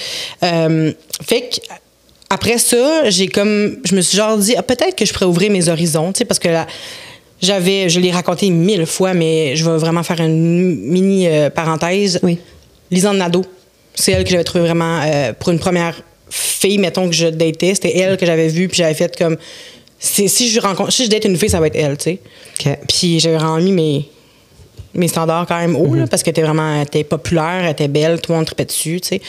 Fait que après ça, je me suis genre dit, peut-être que je pourrais ouvrir mes horizons, tu sais, parce que là, je l'ai raconté 1000 fois, mais je vais vraiment faire une mini parenthèse. Oui. Lisanne Nadeau, c'est elle que j'avais trouvé vraiment pour une première fille, mettons, que je datais. C'était elle que j'avais vue, puis j'avais fait comme... Si je date une fille, ça va être elle, tu sais. OK. Puis j'avais vraiment mis mes standards quand même hauts, là, parce qu'elle était populaire, elle était belle, tout le monde tripait dessus, tu sais.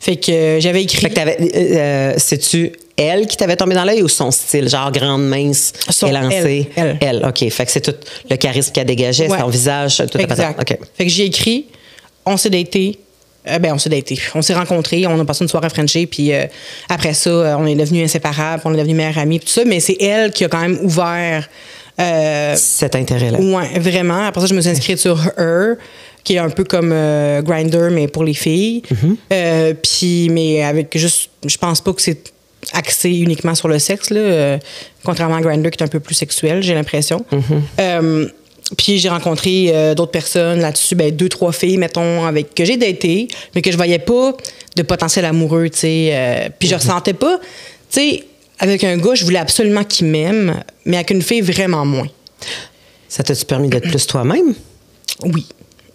Fait que j'avais écrit... Fait que c'est-tu elle qui t'avait tombé dans l'œil ou son style, genre grande, mince, élancée? Elle. OK. Fait que c'est tout le charisme qu'elle dégageait, Ouais. son visage, tout à Exact. OK. Fait que j'ai écrit, on s'est daté. On s'est rencontrés, on a passé une soirée Frenchie, puis après ça, on est devenus inséparables, on est devenus meilleurs amis, tout ça, mais c'est elle qui a quand même ouvert... Cet intérêt-là. Ouais, vraiment. Après ça, je me suis inscrite sur Her, qui est un peu comme Grindr, mais pour les filles. Puis, mais avec juste... Je pense pas que c'est axé uniquement sur le sexe, là, contrairement à Grindr, qui est un peu plus sexuel, j'ai l'impression. Puis j'ai rencontré d'autres personnes là-dessus, 2-3 filles, mettons, que j'ai daté, mais que je voyais pas de potentiel amoureux, tu sais. Puis je ressentais pas, tu sais, avec un gars, je voulais absolument qu'il m'aime, mais avec une fille, vraiment moins. Ça t'a-tu permis d'être plus toi-même? Oui,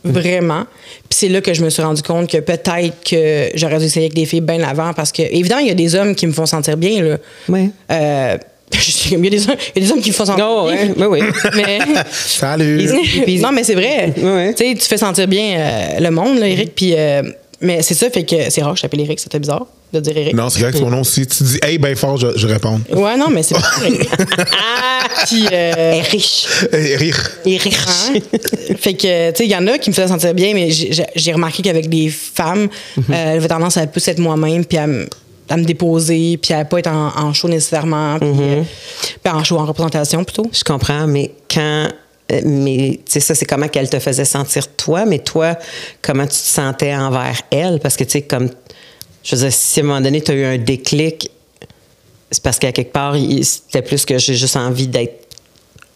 vraiment. Puis c'est là que je me suis rendu compte que peut-être que j'aurais dû essayer avec des filles bien avant, parce que, évidemment, il y a des hommes qui me font sentir bien, là. Oui. Il y a des hommes qui me font sentir Oh, bien. oui. Mais... Salut! non, mais c'est vrai. Ouais. Tu sais, tu fais sentir bien le monde, là, Eric. Puis, mais c'est ça, fait que c'est rare que je t'appelle Eric. C'était bizarre de dire Eric. Non, c'est correct, son nom, si tu dis hey, ben fort, je réponds. Ouais, non, mais c'est pas vrai. Puis, riche. Rire. Et riche. hein? Fait que, tu sais, il y en a qui me faisaient sentir bien, mais j'ai remarqué qu'avec des femmes, j'avais tendance à plus être moi-même, puis à me déposer, puis à pas être en show nécessairement, puis en show, en représentation plutôt. Je comprends, mais quand... Mais, tu sais, ça, c'est comment qu'elle te faisait sentir toi, mais toi, comment tu te sentais envers elle? Parce que, tu sais, comme... je veux dire, si à un moment donné, tu as eu un déclic, c'est parce qu'à quelque part, c'était plus que j'ai juste envie d'être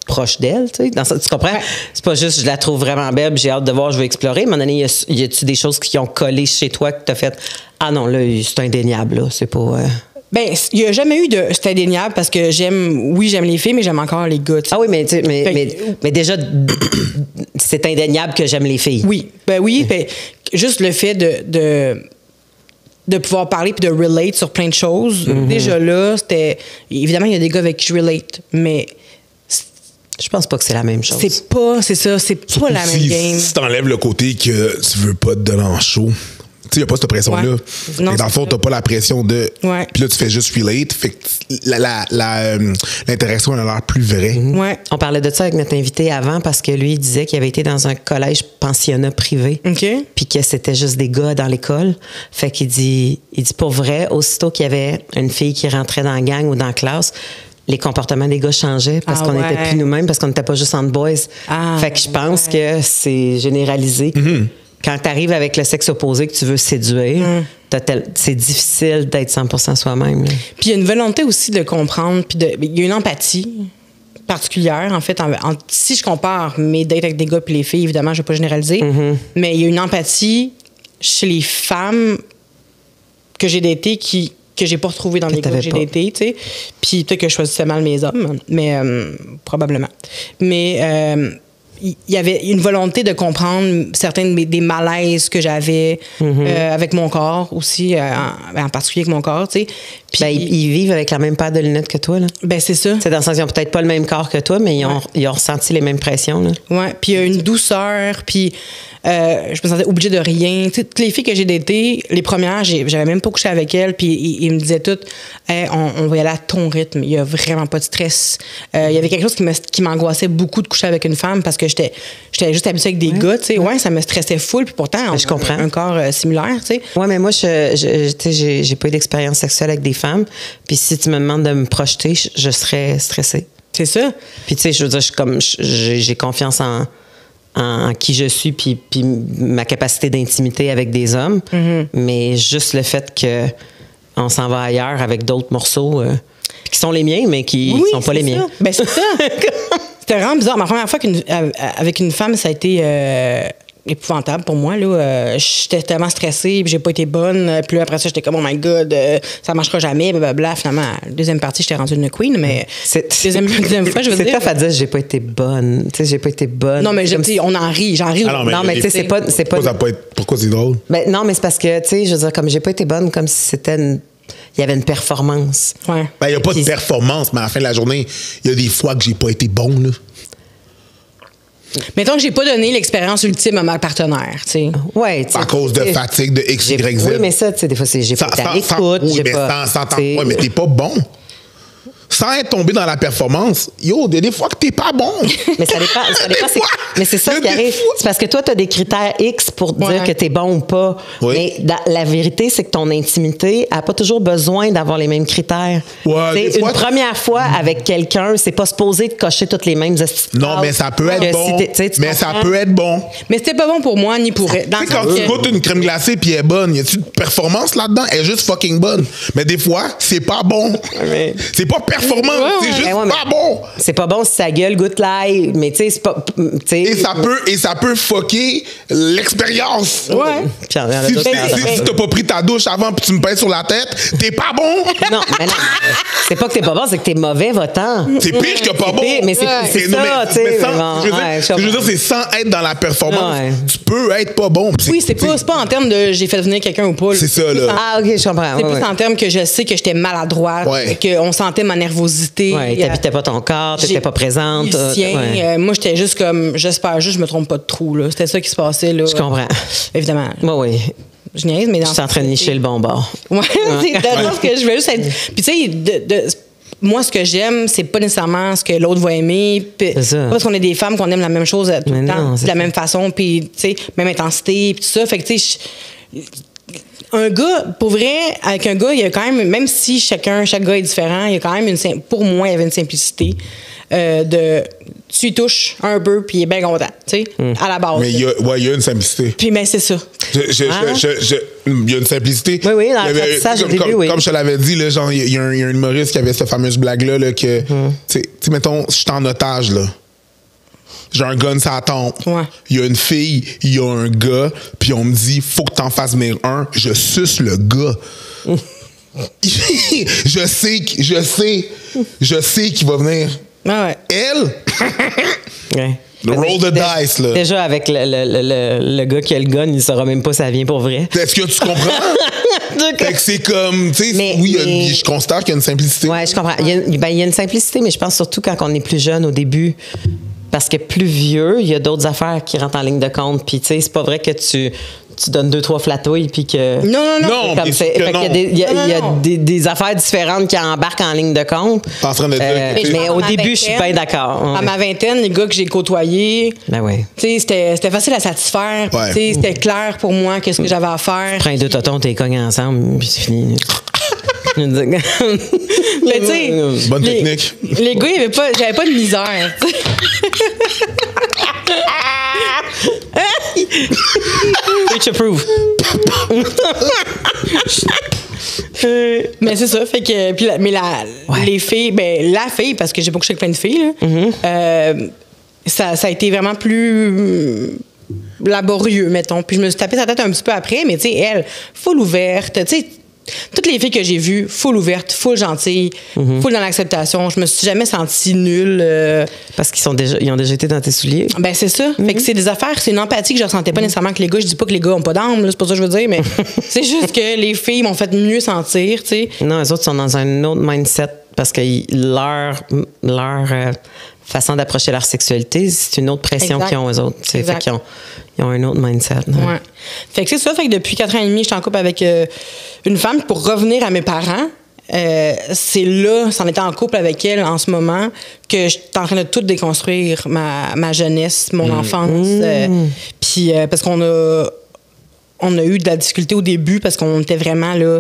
proche d'elle, tu sais. Tu comprends? Ouais. C'est pas juste, je la trouve vraiment belle, j'ai hâte de voir, je veux explorer. À un moment donné, y a-tu des choses qui ont collé chez toi que t'as fait? Ah non, là, c'est indéniable, là. C'est pas... Ben, il n'y a jamais eu de... C'est indéniable parce que j'aime les filles, mais j'aime encore les gars. T'sais. Ah oui, mais déjà, c'est indéniable que j'aime les filles. Oui. Ben oui, ben, juste le fait de pouvoir parler puis de relate sur plein de choses. Déjà là, c'était... Évidemment, il y a des gars avec qui je relate, mais... Je pense pas que c'est la même chose. C'est pas la même game. Si t'enlèves le côté que tu veux pas te donner en show, tu sais, il n'y a pas cette pression-là. Ouais. Non, dans le fond, t'as pas la pression de... Ouais. Puis là, tu fais juste relate. Fait que l'interaction, elle a l'air plus vraie. Ouais. On parlait de ça avec notre invité avant parce que lui, il disait qu'il avait été dans un collège pensionnat privé. OK. Puis que c'était juste des gars dans l'école. Fait qu'il dit pour vrai, aussitôt qu'il y avait une fille qui rentrait dans la gang ou dans la classe, les comportements des gars changeaient parce qu'on n'était plus nous-mêmes, parce qu'on n'était pas juste entre boys. Fait que je pense que c'est généralisé. Quand tu arrives avec le sexe opposé que tu veux séduire, c'est difficile d'être 100% soi-même. Là. Puis il y a une volonté aussi de comprendre, puis il y a une empathie particulière, en fait. Si je compare mes dates avec des gars puis les filles, évidemment, je ne vais pas généraliser, mais il y a une empathie chez les femmes que j'ai datées que j'ai pas retrouvé dans les gars que j'ai datés, tu sais. Puis peut-être que je choisissais mal mes hommes, mais probablement. Mais il y avait une volonté de comprendre certains des malaises que j'avais avec mon corps aussi, en particulier avec mon corps, tu sais. Puis ils vivent avec la même paire de lunettes que toi, là. Ben c'est ça. C'est dans le sens qu'ils n'ont peut-être pas le même corps que toi, mais ils ont ressenti les mêmes pressions, là. Ouais. Puis il y a une douceur, puis je me sentais obligée de rien. Tu sais, toutes les filles que j'ai datées, les premières, j'avais même pas couché avec elles, puis ils me disaient toutes, hey, on va y aller à ton rythme, il y a vraiment pas de stress. Il y avait quelque chose qui m'angoissait beaucoup de coucher avec une femme parce que j'étais juste habituée avec des gars, tu sais. Ouais, ça me stressait full, puis pourtant, je comprends. Un corps similaire, tu sais. Ouais, mais moi, j'ai pas eu d'expérience sexuelle avec des femmes, puis si tu me demandes de me projeter, je serais stressée. C'est ça. Puis tu sais, je veux dire, j'ai confiance en qui je suis puis ma capacité d'intimité avec des hommes, mais juste le fait que on s'en va ailleurs avec d'autres morceaux qui sont les miens, mais qui sont pas les miens. Ben c'est ça. C'était vraiment bizarre. Ma première fois avec une femme, ça a été épouvantable pour moi. Là. J'étais tellement stressée, puis j'ai pas été bonne. Puis là, après ça, j'étais comme, oh my God, ça marchera jamais, blablabla. Finalement, la deuxième partie, j'étais rendue une queen, mais deuxième fois, je veux dire... C'est tough à dire, j'ai pas été bonne. Tu sais, j'ai pas été bonne. Non, mais on en rit, j'en ris. Non, mais tu sais, c'est pas... Pourquoi c'est drôle? Ben, non, mais c'est parce que, tu sais, je veux dire, comme j'ai pas été bonne, comme si c'était il y avait une performance. Ouais. Ben, il n'y a pas de performance, mais à la fin de la journée, il y a des fois que j'ai pas été bon, là. Mettons que j'ai pas donné l'expérience ultime à ma partenaire, tu sais. Ouais, à cause de fatigue de X, Y, Z. Oui, mais ça, tu sais, des fois, j'ai pas été à l'écoute. Oui, mais mais t'es pas bon. Sans être tombé dans la performance, il y a des fois que t'es pas bon. Mais ça dépend. Mais c'est ça qui arrive. C'est parce que toi, tu as des critères X pour dire que t'es bon ou pas. Oui. Mais la vérité, c'est que ton intimité n'a pas toujours besoin d'avoir les mêmes critères. Ouais, une première fois avec quelqu'un, c'est pas supposé de cocher toutes les mêmes astuces. Non, mais ça peut être bon. Mais ça peut être bon. Mais c'était pas bon pour moi ni pour elle. Tu sais, quand tu goûtes une crème glacée puis elle est bonne, y a-tu de performance là-dedans? Elle est juste fucking bonne. Mais des fois, c'est pas bon. C'est pas performant, c'est juste pas bon. C'est pas bon si ça gueule, goûte l'ail, mais tu sais, c'est pas. Et ça peut fucker l'expérience. Ouais. Si t'as pas pris ta douche avant puis tu me pèses sur la tête, t'es pas bon. Non, mais non. C'est pas que t'es pas bon, c'est que t'es mauvais votant. C'est pire que pas bon. Mais c'est ça, tu sais. Je veux dire, c'est sans être dans la performance. Tu peux être pas bon. Oui, c'est pas en termes de j'ai fait venir quelqu'un ou pas. C'est ça, là. Ah, OK, je comprends. C'est plus en termes que je sais que j'étais maladroite, qu'on sentait ma nervosité. Ouais, t'habitais pas ton corps, t'étais pas présente. Moi, j'étais juste comme, j'espère juste que je me trompe pas de trou, là. C'était ça qui se passait, là. Je comprends. Évidemment. Oui. Je niaise, mais dans... Je suis en train de nicher le bon bord. Ouais, c'est dans ce que je veux juste être... Puis tu sais, moi, ce que j'aime, c'est pas nécessairement ce que l'autre va aimer. C'est ça. Pas parce qu'on est des femmes qu'on aime la même chose tout le temps, de la même façon, puis tu sais, même intensité, puis tout ça. Fait que tu sais, un gars, pour vrai, avec un gars, il y a quand même si chaque gars est différent, il y a quand même pour moi, il y avait une simplicité. tu y touches un peu, puis il est bien content, tu sais, à la base. Mais il y a une simplicité. Puis, mais c'est ça. Il y a une simplicité. Oui, dans l'apprentissage, au début, oui. Comme je te l'avais dit, là, genre, il y a un humoriste qui avait cette fameuse blague-là, là, que, tu sais, mettons, je suis en otage, là. J'ai un gun sur la tempe. Ouais. Il y a une fille, il y a un gars, puis on me dit, faut que t'en fasses venir un. Je suce le gars. je sais qu'il va venir. Ah ouais. Elle? Ouais. Roll the dice, là. Déjà, avec le gars qui a le gun, il saura même pas si ça vient pour vrai. Est-ce que tu comprends? Fait que c'est comme, tu sais, je constate qu'il y a une simplicité. Oui, je comprends. Il y a une simplicité, mais je pense surtout quand on est plus jeune au début. Parce que plus vieux, il y a d'autres affaires qui rentrent en ligne de compte. Puis, tu sais, c'est pas vrai que tu donnes 2-3 flatouilles puis que... Non. Comme il y a des affaires différentes qui embarquent en ligne de compte. Pas en train de dire. Mais au début, je suis bien d'accord. À ma vingtaine, les gars que j'ai côtoyés, ben oui. Tu sais, c'était facile à satisfaire. Ouais. Tu sais, c'était clair pour moi qu'est-ce que j'avais à faire. Prends 2 totons, t'es cognes ensemble, puis c'est fini. Mais tu sais, bonne technique. Les gars, j'avais pas de misère. Preach approve. Mais c'est ça, fait que les filles, la fille, parce que j'ai pas couché avec plein de filles, là, ça a été vraiment plus laborieux, mettons. Puis je me suis tapé sa tête un petit peu après, mais tu sais, elle, full ouverte, tu sais. Toutes les filles que j'ai vues, full ouverte, full gentille, full dans l'acceptation. Je me suis jamais sentie nulle. Parce qu'ils ont déjà été dans tes souliers. Ben c'est ça. Fait que c'est des affaires, c'est une empathie que je ressentais pas nécessairement que les gars. Je dis pas que les gars ont pas d'âme, c'est pas ça que je veux dire, mais c'est juste que les filles m'ont fait mieux sentir, tu sais. Non, les autres sont dans un autre mindset parce que leur façon d'approcher leur sexualité, c'est une autre pression qu'ils ont, eux autres. Fait qu'ils ont un autre mindset. Ouais. Fait que c'est ça. Fait que depuis 4 ans et demi, je suis en couple avec une femme. Pour revenir à mes parents, c'est là, c'en était en couple avec elle en ce moment, que je suis en train de tout déconstruire ma jeunesse, mon enfance. Puis parce qu'on a eu de la difficulté au début parce qu'on était vraiment là...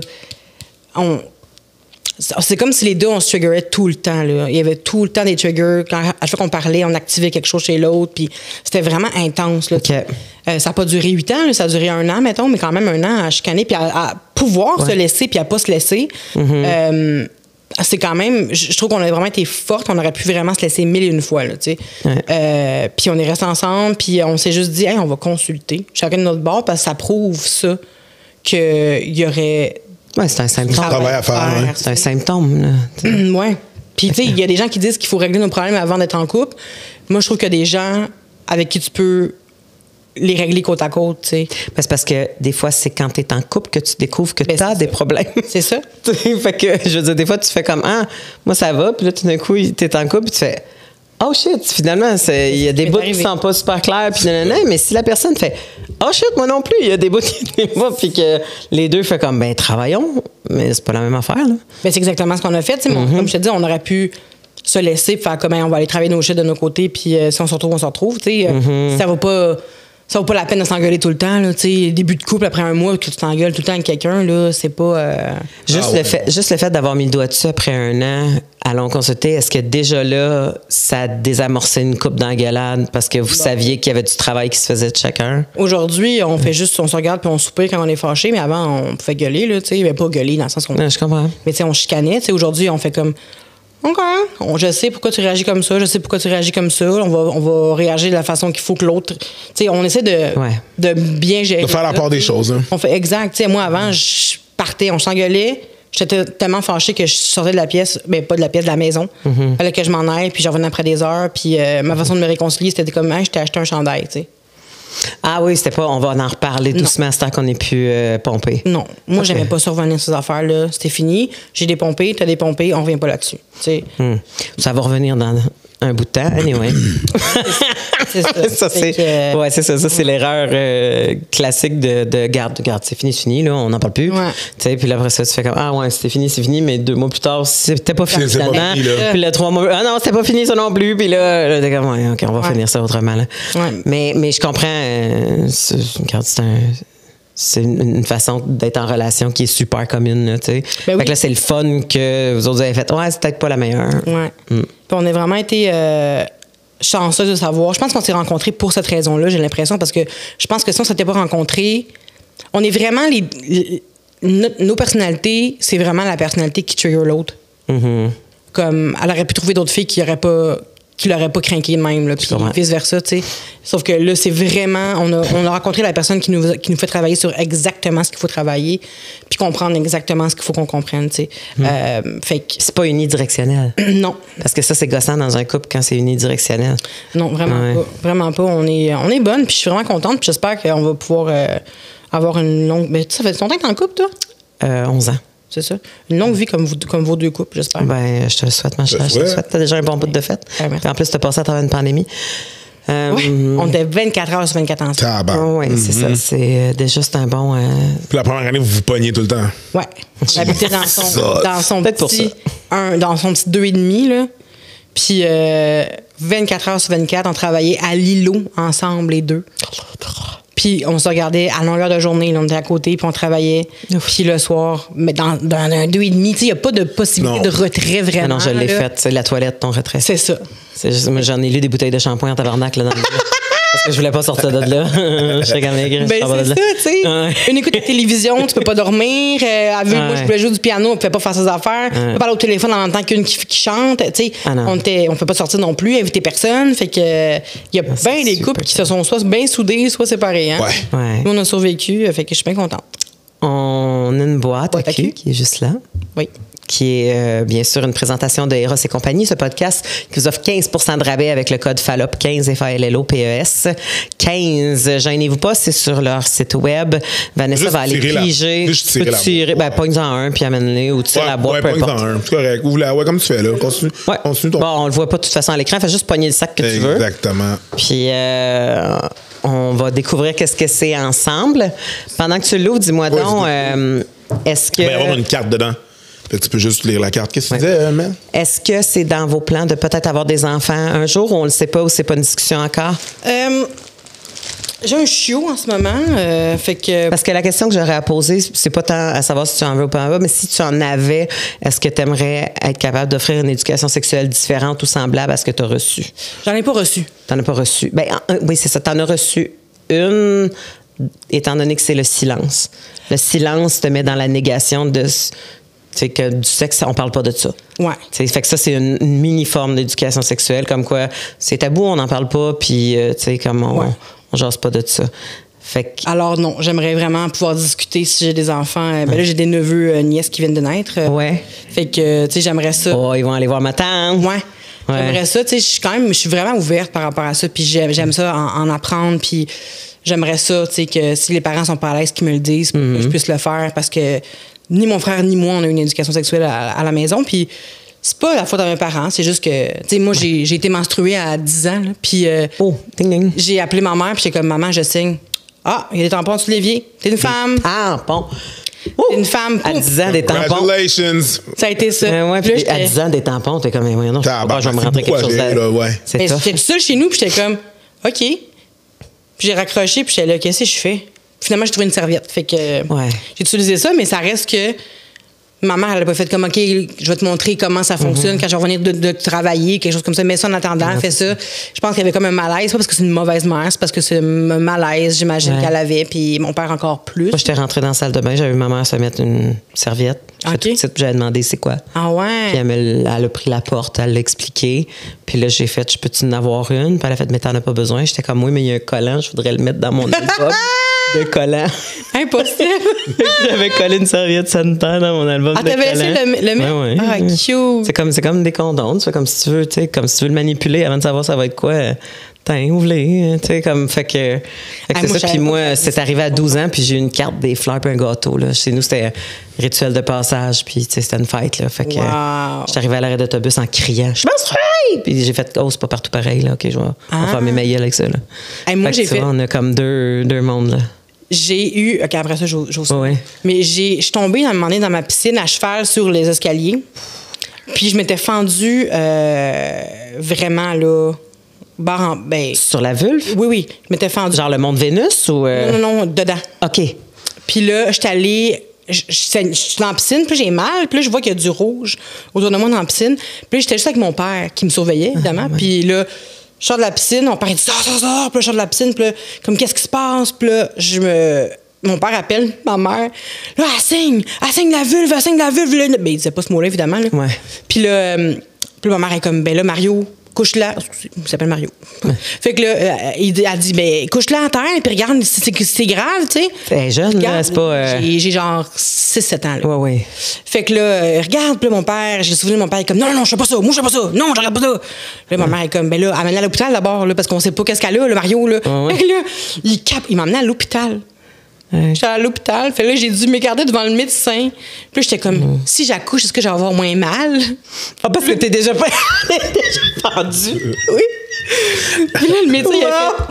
C'est comme si les deux, on se triggerait tout le temps. Là. Il y avait tout le temps des triggers. À chaque fois qu'on parlait, on activait quelque chose chez l'autre. Puis c'était vraiment intense. Là. Okay. Ça n'a pas duré 8 ans. Là, ça a duré 1 an, mettons, mais quand même 1 an à chicaner. Puis à pouvoir se laisser, puis à pas se laisser. C'est quand même... Je trouve qu'on a vraiment été fortes. On aurait pu vraiment se laisser 1001 fois. Là, puis on est restés ensemble. Puis on s'est juste dit, hey, on va consulter chacun de notre bord parce que ça prouve ça qu'il y aurait... Oui, c'est un symptôme. Travail à faire. Ouais. C'est un symptôme. Oui. Puis, tu sais, il y a des gens qui disent qu'il faut régler nos problèmes avant d'être en couple. Moi, je trouve qu'il y a des gens avec qui tu peux les régler côte à côte, tu sais. C'est parce que des fois, c'est quand tu es en couple que tu découvres que tu as des problèmes. C'est ça. Fait que, je veux dire, des fois, tu fais comme, moi, ça va. Puis là, tout d'un coup, tu es en couple, puis tu fais, oh shit, finalement, il y a des bouts qui sont pas super clairs, puis mais si la personne fait, oh shit, moi non plus, il y a des bouts qui pas, puis que les deux fait comme, travaillons, mais c'est pas la même affaire, là. Mais c'est exactement ce qu'on a fait, tu sais. Comme je te dis, on aurait pu se laisser faire comme, on va aller travailler nos shit de nos côtés, puis si on se retrouve, on se retrouve, tu sais. Ça vaut pas la peine de s'engueuler tout le temps, là, tu sais. Début de couple, après un mois, que tu t'engueules tout le temps avec quelqu'un, là, c'est pas... Juste le fait d'avoir mis le doigt dessus après 1 an, allons consulter, est-ce que déjà là, ça a désamorcé une coupe d'engueulade parce que vous saviez qu'il y avait du travail qui se faisait de chacun? Aujourd'hui, on fait juste, on se regarde puis on soupire quand on est fâché, mais avant, on pouvait gueuler, là, tu sais. Mais pas gueuler dans le sens qu'on... Non, je comprends. Mais tu sais, on chicanait, tu sais. Aujourd'hui, on fait comme... OK. Je sais pourquoi tu réagis comme ça, je sais pourquoi tu réagis comme ça. On va réagir de la façon qu'il faut que l'autre... Tu sais, on essaie de bien gérer. De faire la part des choses. Hein. On fait exact. Tu sais, moi, avant, je partais, on s'engueulait. J'étais tellement fâchée que je sortais de la pièce, mais pas de la pièce, de la maison. Il fallait que je m'en aille, puis je revenais après des heures. Puis ma façon de me réconcilier, c'était comme, je t'ai acheté un chandail, tu sais. Ah oui, c'était pas, on va en reparler doucement, c'est tant qu'on n'est plus pompé. Non. Moi, j'aimais pas survenir ces affaires-là. C'était fini. J'ai dépompé, t'as dépompé, on revient pas là-dessus. Tu sais. Ça va revenir dans un bout de temps, anyway. C'est ça. Ouais, c'est ça. Ça, c'est l'erreur classique de garde, c'est fini, là, on n'en parle plus. Ouais. Tu sais, puis là, après ça, tu fais comme, c'était fini, mais 2 mois plus tard, c'était pas fini C'est finalement. pas fini, là. Puis là, 3 mois, non, c'était pas fini ça non plus. Puis là t'es comme, OK, on va finir ça autrement, là. Ouais. Mais je comprends, regarde, c'est une façon d'être en relation qui est super commune, là, tu sais. Ben oui. Fait que là, c'est le fun que vous autres avez fait. Ouais, c'est peut-être pas la meilleure. Ouais. Puis on a vraiment été chanceux de savoir. Je pense qu'on s'est rencontrés pour cette raison-là, j'ai l'impression, parce que je pense que si on s'était pas rencontrés, on est vraiment nos personnalités, c'est vraiment la personnalité qui trigger l'autre. Comme, elle aurait pu trouver d'autres filles qui l'auraient pas craqué de même, là, puis vice-versa, tu sais. Sauf que là, c'est vraiment... On a rencontré la personne qui nous fait travailler sur exactement ce qu'il faut travailler, puis comprendre exactement ce qu'il faut qu'on comprenne, tu sais. Fait que... C'est pas unidirectionnel. Non. Parce que ça, c'est gossant dans un couple quand c'est unidirectionnel. Non, vraiment pas. Vraiment pas. On est bonne, puis je suis vraiment contente, puis j'espère qu'on va pouvoir avoir une longue... Mais ça fait longtemps que t'es en couple, toi? 11 ans. C'est ça. Une longue vie comme vos deux couples, j'espère. Ben, je te le souhaite, ma chère. Je te le souhaite. T'as déjà un bon bout de fête. Puis en plus, t'as passé à travers une pandémie. On était 24 heures sur 24 ensemble. Oui, c'est ça. C'est déjà c'est un bon... Puis la première année, vous vous pognez tout le temps. Ouais. J'habitais dans son petit 2,5, là. Puis 24 heures sur 24, on travaillait à l'îlot ensemble, les deux. Puis on se regardait à longueur de journée. Là, on était à côté, puis on travaillait. Puis le soir, mais dans un 2,5, il n'y a pas de possibilité de retrait vraiment. Non, je l'ai faite. C'est la toilette, ton retrait. C'est ça. Moi, j'en ai lu des bouteilles de shampoing en tabarnak là, dans le parce que je voulais pas sortir de là. Je serais quand même aigri. Ben, c'est ça, tu sais. Une écoute de télévision, tu peux pas dormir. Moi, je voulais jouer du piano, on pouvait pas faire ses affaires. On peut parler au téléphone en même temps qu'une qui chante. Tu sais, on peut pas sortir non plus, inviter personne. Fait que il y a bien des couples qui se sont soit bien soudés, soit séparés. Hein? Ouais. Nous, on a survécu, fait que je suis bien contente. On a une boîte à cul qui est juste là. Oui. Qui est bien sûr une présentation de Eros et compagnie, ce podcast qui vous offre 15 % de rabais avec le code FALLOP 15 FALLOPES 15. Gênez-vous pas, c'est sur leur site web. Vanessa va aller piger. Juste tirer la boîte. Pogne-en un puis amène-les ou tire la boîte, peu importe. Un, c'est correct. Ouvre-la, comme tu fais là. Continue ton... Bon, on le voit pas de toute façon à l'écran, fais juste pogner le sac que tu veux. Exactement. Puis on va découvrir qu'est-ce que c'est ensemble. Pendant que tu l'ouvres, dis-moi donc, est-ce que... Il va y avoir une carte dedans. Fait que tu peux juste lire la carte. Qu'est-ce que tu disais, Mel? Est-ce que c'est dans vos plans de peut-être avoir des enfants un jour ou on ne le sait pas ou c'est pas une discussion encore? J'ai un chiot en ce moment. Fait que... Parce que la question que j'aurais à poser, c'est pas tant à savoir si tu en veux ou pas en veux, mais si tu en avais, est-ce que tu aimerais être capable d'offrir une éducation sexuelle différente ou semblable à ce que tu as reçu? J'en ai pas reçu. T'en as pas reçu? Ben, oui, c'est ça. T'en as reçu une, étant donné que c'est le silence. Le silence te met dans la négation de... C'est que du sexe, on parle pas de ça. Ouais. T'sais, fait que ça, c'est une mini-forme d'éducation sexuelle, comme quoi c'est tabou, on n'en parle pas, puis, tu sais, comme on jase pas de ça. Fait que... Alors, non, j'aimerais vraiment pouvoir discuter si j'ai des enfants. Ben là, j'ai des neveux, nièces qui viennent de naître. Ouais. Fait que, tu sais, j'aimerais ça. Oh, ils vont aller voir ma tante. Ouais. J'aimerais ça, tu sais, je suis vraiment ouverte par rapport à ça, puis j'aime ça en apprendre, puis j'aimerais ça, tu sais, que si les parents sont pas à l'aise, qu'ils me le disent, pour que je puisse le faire, parce que ni mon frère ni moi, on a eu une éducation sexuelle à la maison. Puis c'est pas la faute de mes parents. C'est juste que, tu sais, moi, j'ai été menstruée à 10 ans. Là, puis j'ai appelé ma mère. Puis j'étais comme, maman, je signe. Ah, il y a des tampons sous l'évier. T'es une femme. Tampons. T'es une femme. À 10 ans, des tampons. Congratulations. Ça a été ça. Ouais, puis à 10 ans, des tampons, t'es comme, ouais, non, je vais me rentrer quelque chose C'est ça. J'étais seule chez nous. Puis j'étais comme, OK. Puis j'ai raccroché. Puis j'étais là, qu'est-ce que je fais? Finalement, j'ai trouvé une serviette. Fait que j'ai utilisé ça, mais ça reste que ma mère, elle a pas fait comme, OK, je vais te montrer comment ça fonctionne quand je vais revenir de travailler, quelque chose comme ça. Mais ça, en attendant, fais ça. Je pense qu'il y avait comme un malaise. Pas parce que c'est une mauvaise mère, c'est parce que c'est un malaise, j'imagine, qu'elle avait. Puis mon père encore plus. Moi, j'étais rentrée dans la salle de bain, j'avais vu ma mère se mettre une serviette. J'avais demandé c'est quoi. Ah ouais? Puis elle a pris la porte, elle l'a expliqué. Puis là, j'ai fait, je peux-tu en avoir une? Puis elle a fait, mais t'en as pas besoin. J'étais comme, oui, mais il y a un collant, je voudrais le mettre dans mon album de collant. Impossible! J'avais collé une serviette sanitaire dans mon album de collant. Ah, t'avais essayé le mettre? Ouais. Ah, cute! C'est comme des condoms, tu fais comme si tu veux, tu sais, comme si tu veux le manipuler avant de savoir ça va être quoi. Ouvre-les, tu sais, comme, fait que c'est ça. Puis moi, c'est arrivé à 12 ans, puis j'ai eu une carte, des fleurs, puis un gâteau, là. Chez nous, c'était un rituel de passage, puis, tu sais, c'était une fête, là. Fait que j'étais arrivée à l'arrêt d'autobus en criant, je menstrue! Puis j'ai fait, oh, c'est pas partout pareil, là. OK, je vais faire mes mailles avec ça, là. Moi, j'ai fait. On a comme deux mondes, là. J'ai eu. OK, après ça, j'ose. Ouais. Mais je suis tombée à un moment donné dans ma piscine à cheval sur les escaliers. Puis je m'étais fendue vraiment, là. Sur la vulve? Oui. Je m'étais fendue. Genre le mont de Vénus ou. Non, dedans. OK. Puis là, j'étais allée... Je suis dans la piscine, puis j'ai mal, puis là, je vois qu'il y a du rouge autour de moi dans la piscine. Puis là, j'étais juste avec mon père, qui me surveillait, évidemment. Puis là, je sors de la piscine, mon père dit « Sors! » Puis là, je sors de la piscine, puis là, comme « Qu'est-ce qui se passe? » Puis là, mon père appelle ma mère. Là, elle saigne la vulve, elle saigne la vulve. Là. Ben, il disait pas ce mot-là, évidemment. Là. Ouais. Puis là, ma mère est comme, ben là, Mario, couche-la. Il s'appelle Mario. Ouais. Fait que là, elle dit, ben, couche-la à terre, puis regarde, c'est grave, tu sais. C'est jeune, regarde, là, c'est pas. J'ai genre 6-7 ans, là. Ouais, ouais. Fait que là, regarde, puis là, mon père, j'ai souvenir de mon père, il est comme, non, je fais pas ça, moi, je fais pas ça, non, je regarde pas ça. Puis là, ma mère est comme, ben là, amène-la à l'hôpital d'abord, là, parce qu'on sait pas qu'est-ce qu'elle a, le Mario, là. Ouais. Fait que là, il m'a emmené à l'hôpital. Ouais. J'étais à l'hôpital. Fait là, j'ai dû m'écarter devant le médecin. Puis là, j'étais comme, si j'accouche, est-ce que je vais avoir moins mal? Ah, parce que t'es déjà pendu. Oui. Puis là, le médecin, il a fait,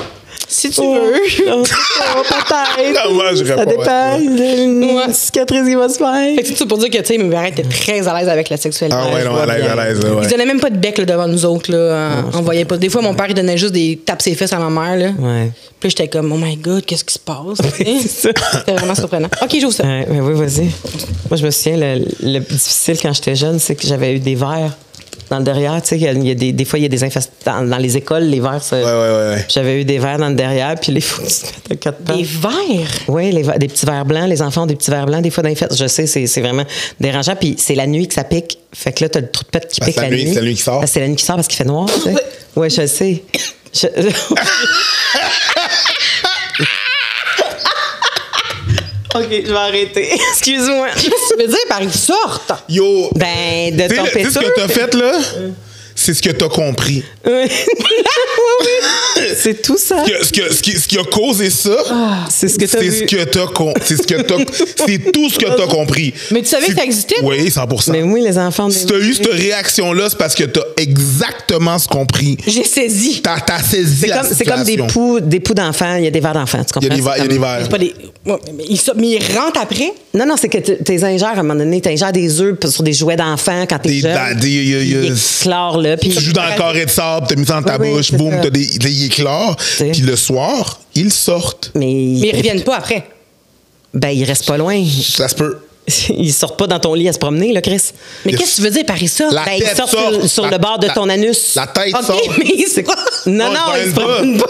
si tu veux. Peut-être. Non, moi, je réponds. Ça dépend. Une cicatrice qui va se faire. Fait que c'est tout pour dire que, tu sais, mes parents étaient très à l'aise avec la sexualité. Ah ouais, non, à l'aise. Ouais. Ils donnaient même pas de bec là, devant nous autres. Là, on voyait pas. Des fois, mon père, il donnait juste des tapes ses fesses à ma mère. Là. Ouais. Puis j'étais comme, oh my God, qu'est-ce qui se passe? C'était vraiment surprenant. OK, j'ouvre ça. Ouais, mais oui, vas-y. Moi, je me souviens, le difficile quand j'étais jeune, c'est que j'avais eu des vers dans le derrière. Tu sais, il y a des fois, il y a des infestations. Dans les écoles, les vers, ça. Ouais. J'avais eu des vers dans le derrière, puis les fous, tu te mets à quatre pattes. Des vers? Oui, des petits vers blancs. Les enfants ont des petits vers blancs, des fois, dans les fêtes. Je sais, c'est vraiment dérangeant. Puis c'est la nuit que ça pique. Fait que là, t'as le trou de pète qui pique la nuit. C'est la nuit qui sort. C'est la nuit qui sort parce qu'il fait noir, tu sais. Oui, je sais. OK, je vais arrêter. Excuse-moi. Qu'est-ce que tu veux dire par une sorte? Yo! Ben, de ton pétou. Tu sais ce que t'as fait, là? C'est ce que t'as compris. Oui. C'est tout ça. Ce qui a causé ça, c'est ce que t'as vu. C'est tout ce que t'as compris. Mais tu savais que ça existait? Oui, 100%. Mais oui, les enfants... Si t'as eu cette réaction-là, c'est parce que t'as exactement ce compris. J'ai saisi. T'as saisi la situation. C'est comme des poux d'enfants. Il y a des vers d'enfants, tu comprends? Il y a des vers. C'est pas des... Mais ils rentrent après? Non, c'est que t'es ingères à un moment donné. T'ingères des œufs sur des jouets d'enfants quand t'es jeune. Des éclairs, là. Tu joues dans le carré de sable, t'as mis ça dans ta bouche, boum, t'as des éclairs. Puis le soir, ils sortent. Mais ils reviennent pas après. Ben, ils restent pas loin. Ça se peut. Ils sortent pas dans ton lit à se promener, là, Chris. Mais qu'est-ce que tu veux dire par ça? Ben, ils sortent sur le bord de ton anus. La tête OK, sort. mais c'est quoi? Non, ils se promènent pas.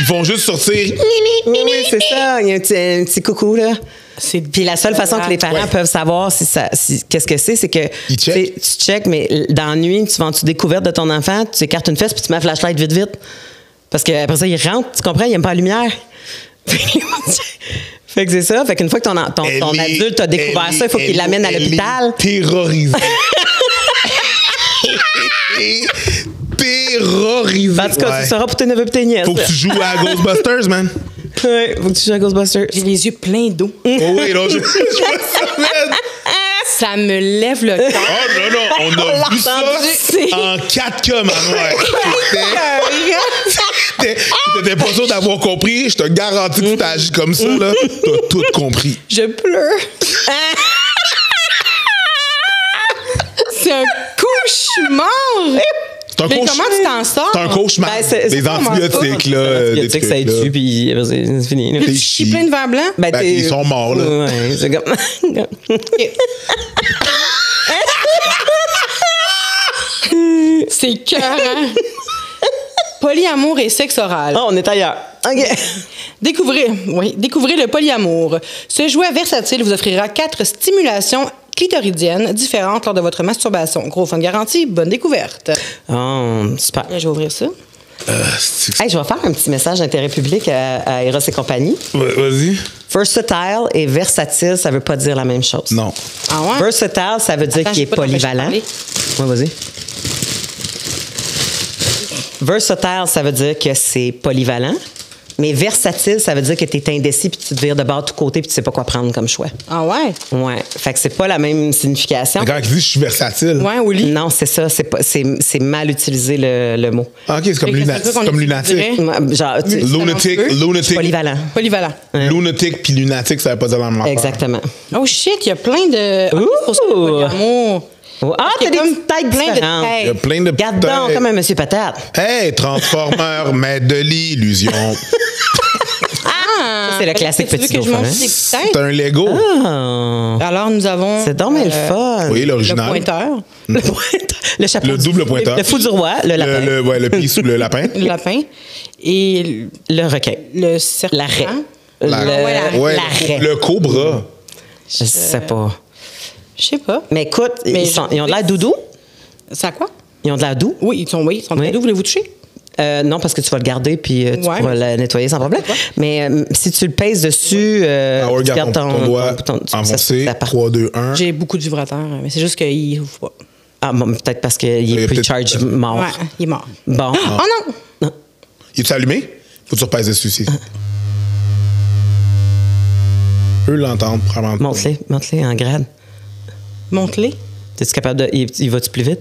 Ils vont juste sortir. Oui, c'est ça. Il y a un petit coucou, là. Puis la seule façon que les parents peuvent savoir qu'est-ce que c'est que tu checkes, mais dans la nuit, tu vas en dessous des couvertes de ton enfant, tu écartes une fesse puis tu mets la flashlight vite. Parce qu'après ça, il rentre, tu comprends? Il n'aime pas la lumière. Fait que c'est ça. Fait qu'une fois que ton adulte a découvert ça, il faut qu'il l'amène à l'hôpital. Terrorisé. Terrorisé. En tout cas, tu sauras pour tes neveux et tes nièces. Faut que tu joues à Ghostbusters, man. Ouais, faut que tu joues à Ghostbusters. J'ai les yeux pleins d'eau. Oh oui, non, je vois ça, man. Ça me lève le cœur. Oh non, on a vu ça en 4K, manoir. T'étais pas sûr d'avoir compris. Je te garantis que tu t'as agi comme ça, là. T'as tout compris. Je pleure. C'est un cauchemar. Mais comment tu t'en sors? C'est un cauchemar. Les antibiotiques, là. Les antibiotiques, ça tue, puis c'est fini. Tu chies plein de verres blancs? Ils sont morts, là. Ouais, c'est comme... C'est écœurant. Polyamour et sexe oral. Oh, on est ailleurs. OK. Découvrez le polyamour. Ce jouet versatile vous offrira 4 stimulations clitoridiennes différentes lors de votre masturbation. Gros fun garanti, bonne découverte. Oh, super. Je vais ouvrir ça. Hey, je vais faire un petit message d'intérêt public à Eros et compagnie. Ouais, vas-y. Versatile et versatile, ça veut pas dire la même chose. Non. Ah ouais? Versatile, ça veut dire qu'il est polyvalent. Ouais, vas-y. Versatile, ça veut dire que c'est polyvalent. Mais versatile, ça veut dire que tu es indécis puis tu te vires de bord de tous côtés puis tu sais pas quoi prendre comme choix. Ah ouais? Ouais. Fait que c'est pas la même signification. Quand il dit je suis versatile. Ouais, au lit. Non, c'est ça. C'est mal utilisé le mot. Ah, OK, c'est comme lunatique. Genre, lunatique. Polyvalent. Polyvalent. Ouais. Lunatique puis lunatique, ça veut pas dire la même affaire. Exactement. Oh shit, il y a plein de... polyamour. Ah, t'as des petites têtes différentes. Il y a plein de Garde donc comme un monsieur patate. Hey, Transformer, maître de l'illusion. Ah! c'est le classique tu veux petit que je dauphin. montre des petites têtes? C'est un Lego. Ah. Alors, nous avons... C'est donc bien le fun. Oui, le l'original. pointeur, Le pointeur. Le chapeau. Le double pointeur. Le fou du roi, le lapin. Le pied sous le lapin. le lapin et Le requin. le serpent. La raie. Ouais, la raie. le cobra. Je sais pas. Je sais pas. Mais écoute, Mais ils ont de l'air doudou. Ça quoi? Ils ont de l'air doux. Oui, ils sont Oui. très doux. Voulez-vous toucher? Non, parce que tu vas le garder puis tu Ouais, pourras mais- le nettoyer sans problème. Mais si tu le pèses dessus, Alors, tu regarde gardes ton doigt enfoncé. ça part. 3, 2, 1. J'ai beaucoup de vibrateurs, mais c'est juste qu'il ouvre pas. Ah, bon, peut-être parce qu'il Il est est pre-charge peut-être- mort. Ouais, il est mort. Bon. Oh non! Il est allumé? Faut que tu repèses dessus aussi. Eux l'entendent, probablement. Monte-les en grade. Monte-les. Es-tu capable de. Il va-tu plus vite?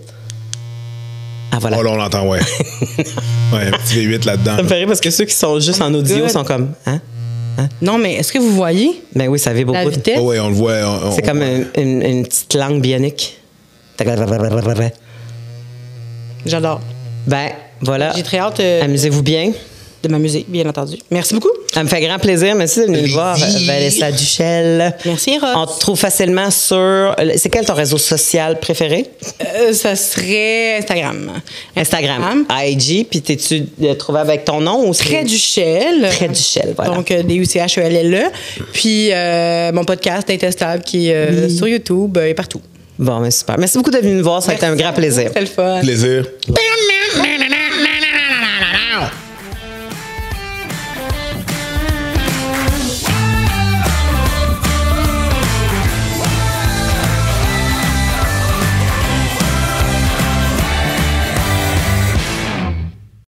Ah, voilà. Oh là, on l'entend, ouais. Ouais, un petit V8 là-dedans. Ça me fait rire parce que ceux qui sont juste en audio God. sont comme. Hein? Non, mais est-ce que vous voyez Ben oui, ça vibre la beaucoup. vitesse? Oh, ouais, on le voit. C'est comme une petite langue bionique. J'adore. Ben, voilà. J'ai très hâte Amusez-vous bien. de m'amuser, bien entendu. Merci beaucoup. Ça me fait grand plaisir. Merci de venir nous voir, Vanessa Duchel. Merci, Ross. On te trouve facilement sur. C'est quel ton réseau social préféré? Ça serait Instagram. Instagram. IG. Puis t'es-tu trouvé avec ton nom ou c'est- Très Duchel. Très Duchel, voilà. Donc, DUCHELLE. Puis, mon podcast Intestable qui est sur YouTube et partout. Bon, mais super. Merci beaucoup d'être venu nous voir. Ça a été un grand plaisir. C'était le fun. Plaisir. Miaou, miaou.